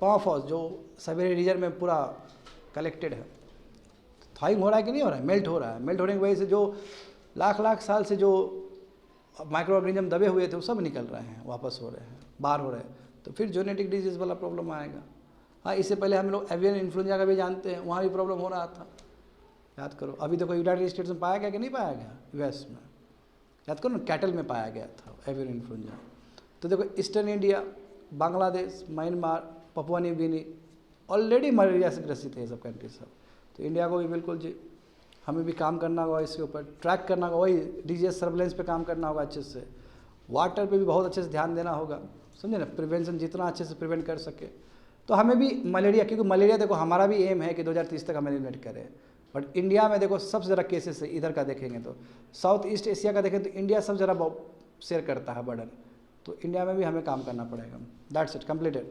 S1: पर्माफ्रॉस्ट जो साइबेरियन रीजन में पूरा कलेक्टेड है, थॉइंग हो रहा है कि नहीं हो रहा है? मेल्ट हो रहा है। मेल्ट होने की वजह से जो लाख साल से जो माइक्रो ऑर्गेनिज्म दबे हुए थे वो सब निकल रहे हैं, वापस हो रहे हैं, बाहर हो रहे हैं, तो फिर जेनेटिक डिजीज़ वाला प्रॉब्लम आएगा। हाँ, इससे पहले हम लोग एवियन इन्फ्लुएंजा का भी जानते हैं, वहाँ भी प्रॉब्लम हो रहा था, याद करो। अभी देखो यूनाइटेड स्टेट्स में पाया गया कि नहीं पाया गया? US में याद करो ना, कैटल में पाया गया था एवियन इन्फ्लुएंजा। तो देखो eastern India, Bangladesh, Myanmar, Papua New Guinea already malaria से ग्रसित है, ये सब कंट्री सब। तो इंडिया को भी बिल्कुल जी हमें भी काम करना होगा, इसके ऊपर ट्रैक करना होगा, वही डिजीज सर्वेलेंस पे काम करना होगा अच्छे से। वाटर पे भी बहुत अच्छे से ध्यान देना होगा, समझे ना, प्रिवेंशन जितना अच्छे से प्रिवेंट कर सके, तो हमें भी मलेरिया, क्योंकि मलेरिया देखो हमारा भी एम है कि 2030 तक हम एलिमिनेट करें, बट इंडिया में देखो सबसे ज़्यादा केसेस है, इधर का देखेंगे तो साउथ ईस्ट एशिया का देखें तो इंडिया सबसे ज़्यादा शेयर करता है बर्डन, तो इंडिया में भी हमें काम करना पड़ेगा। That's it, completed.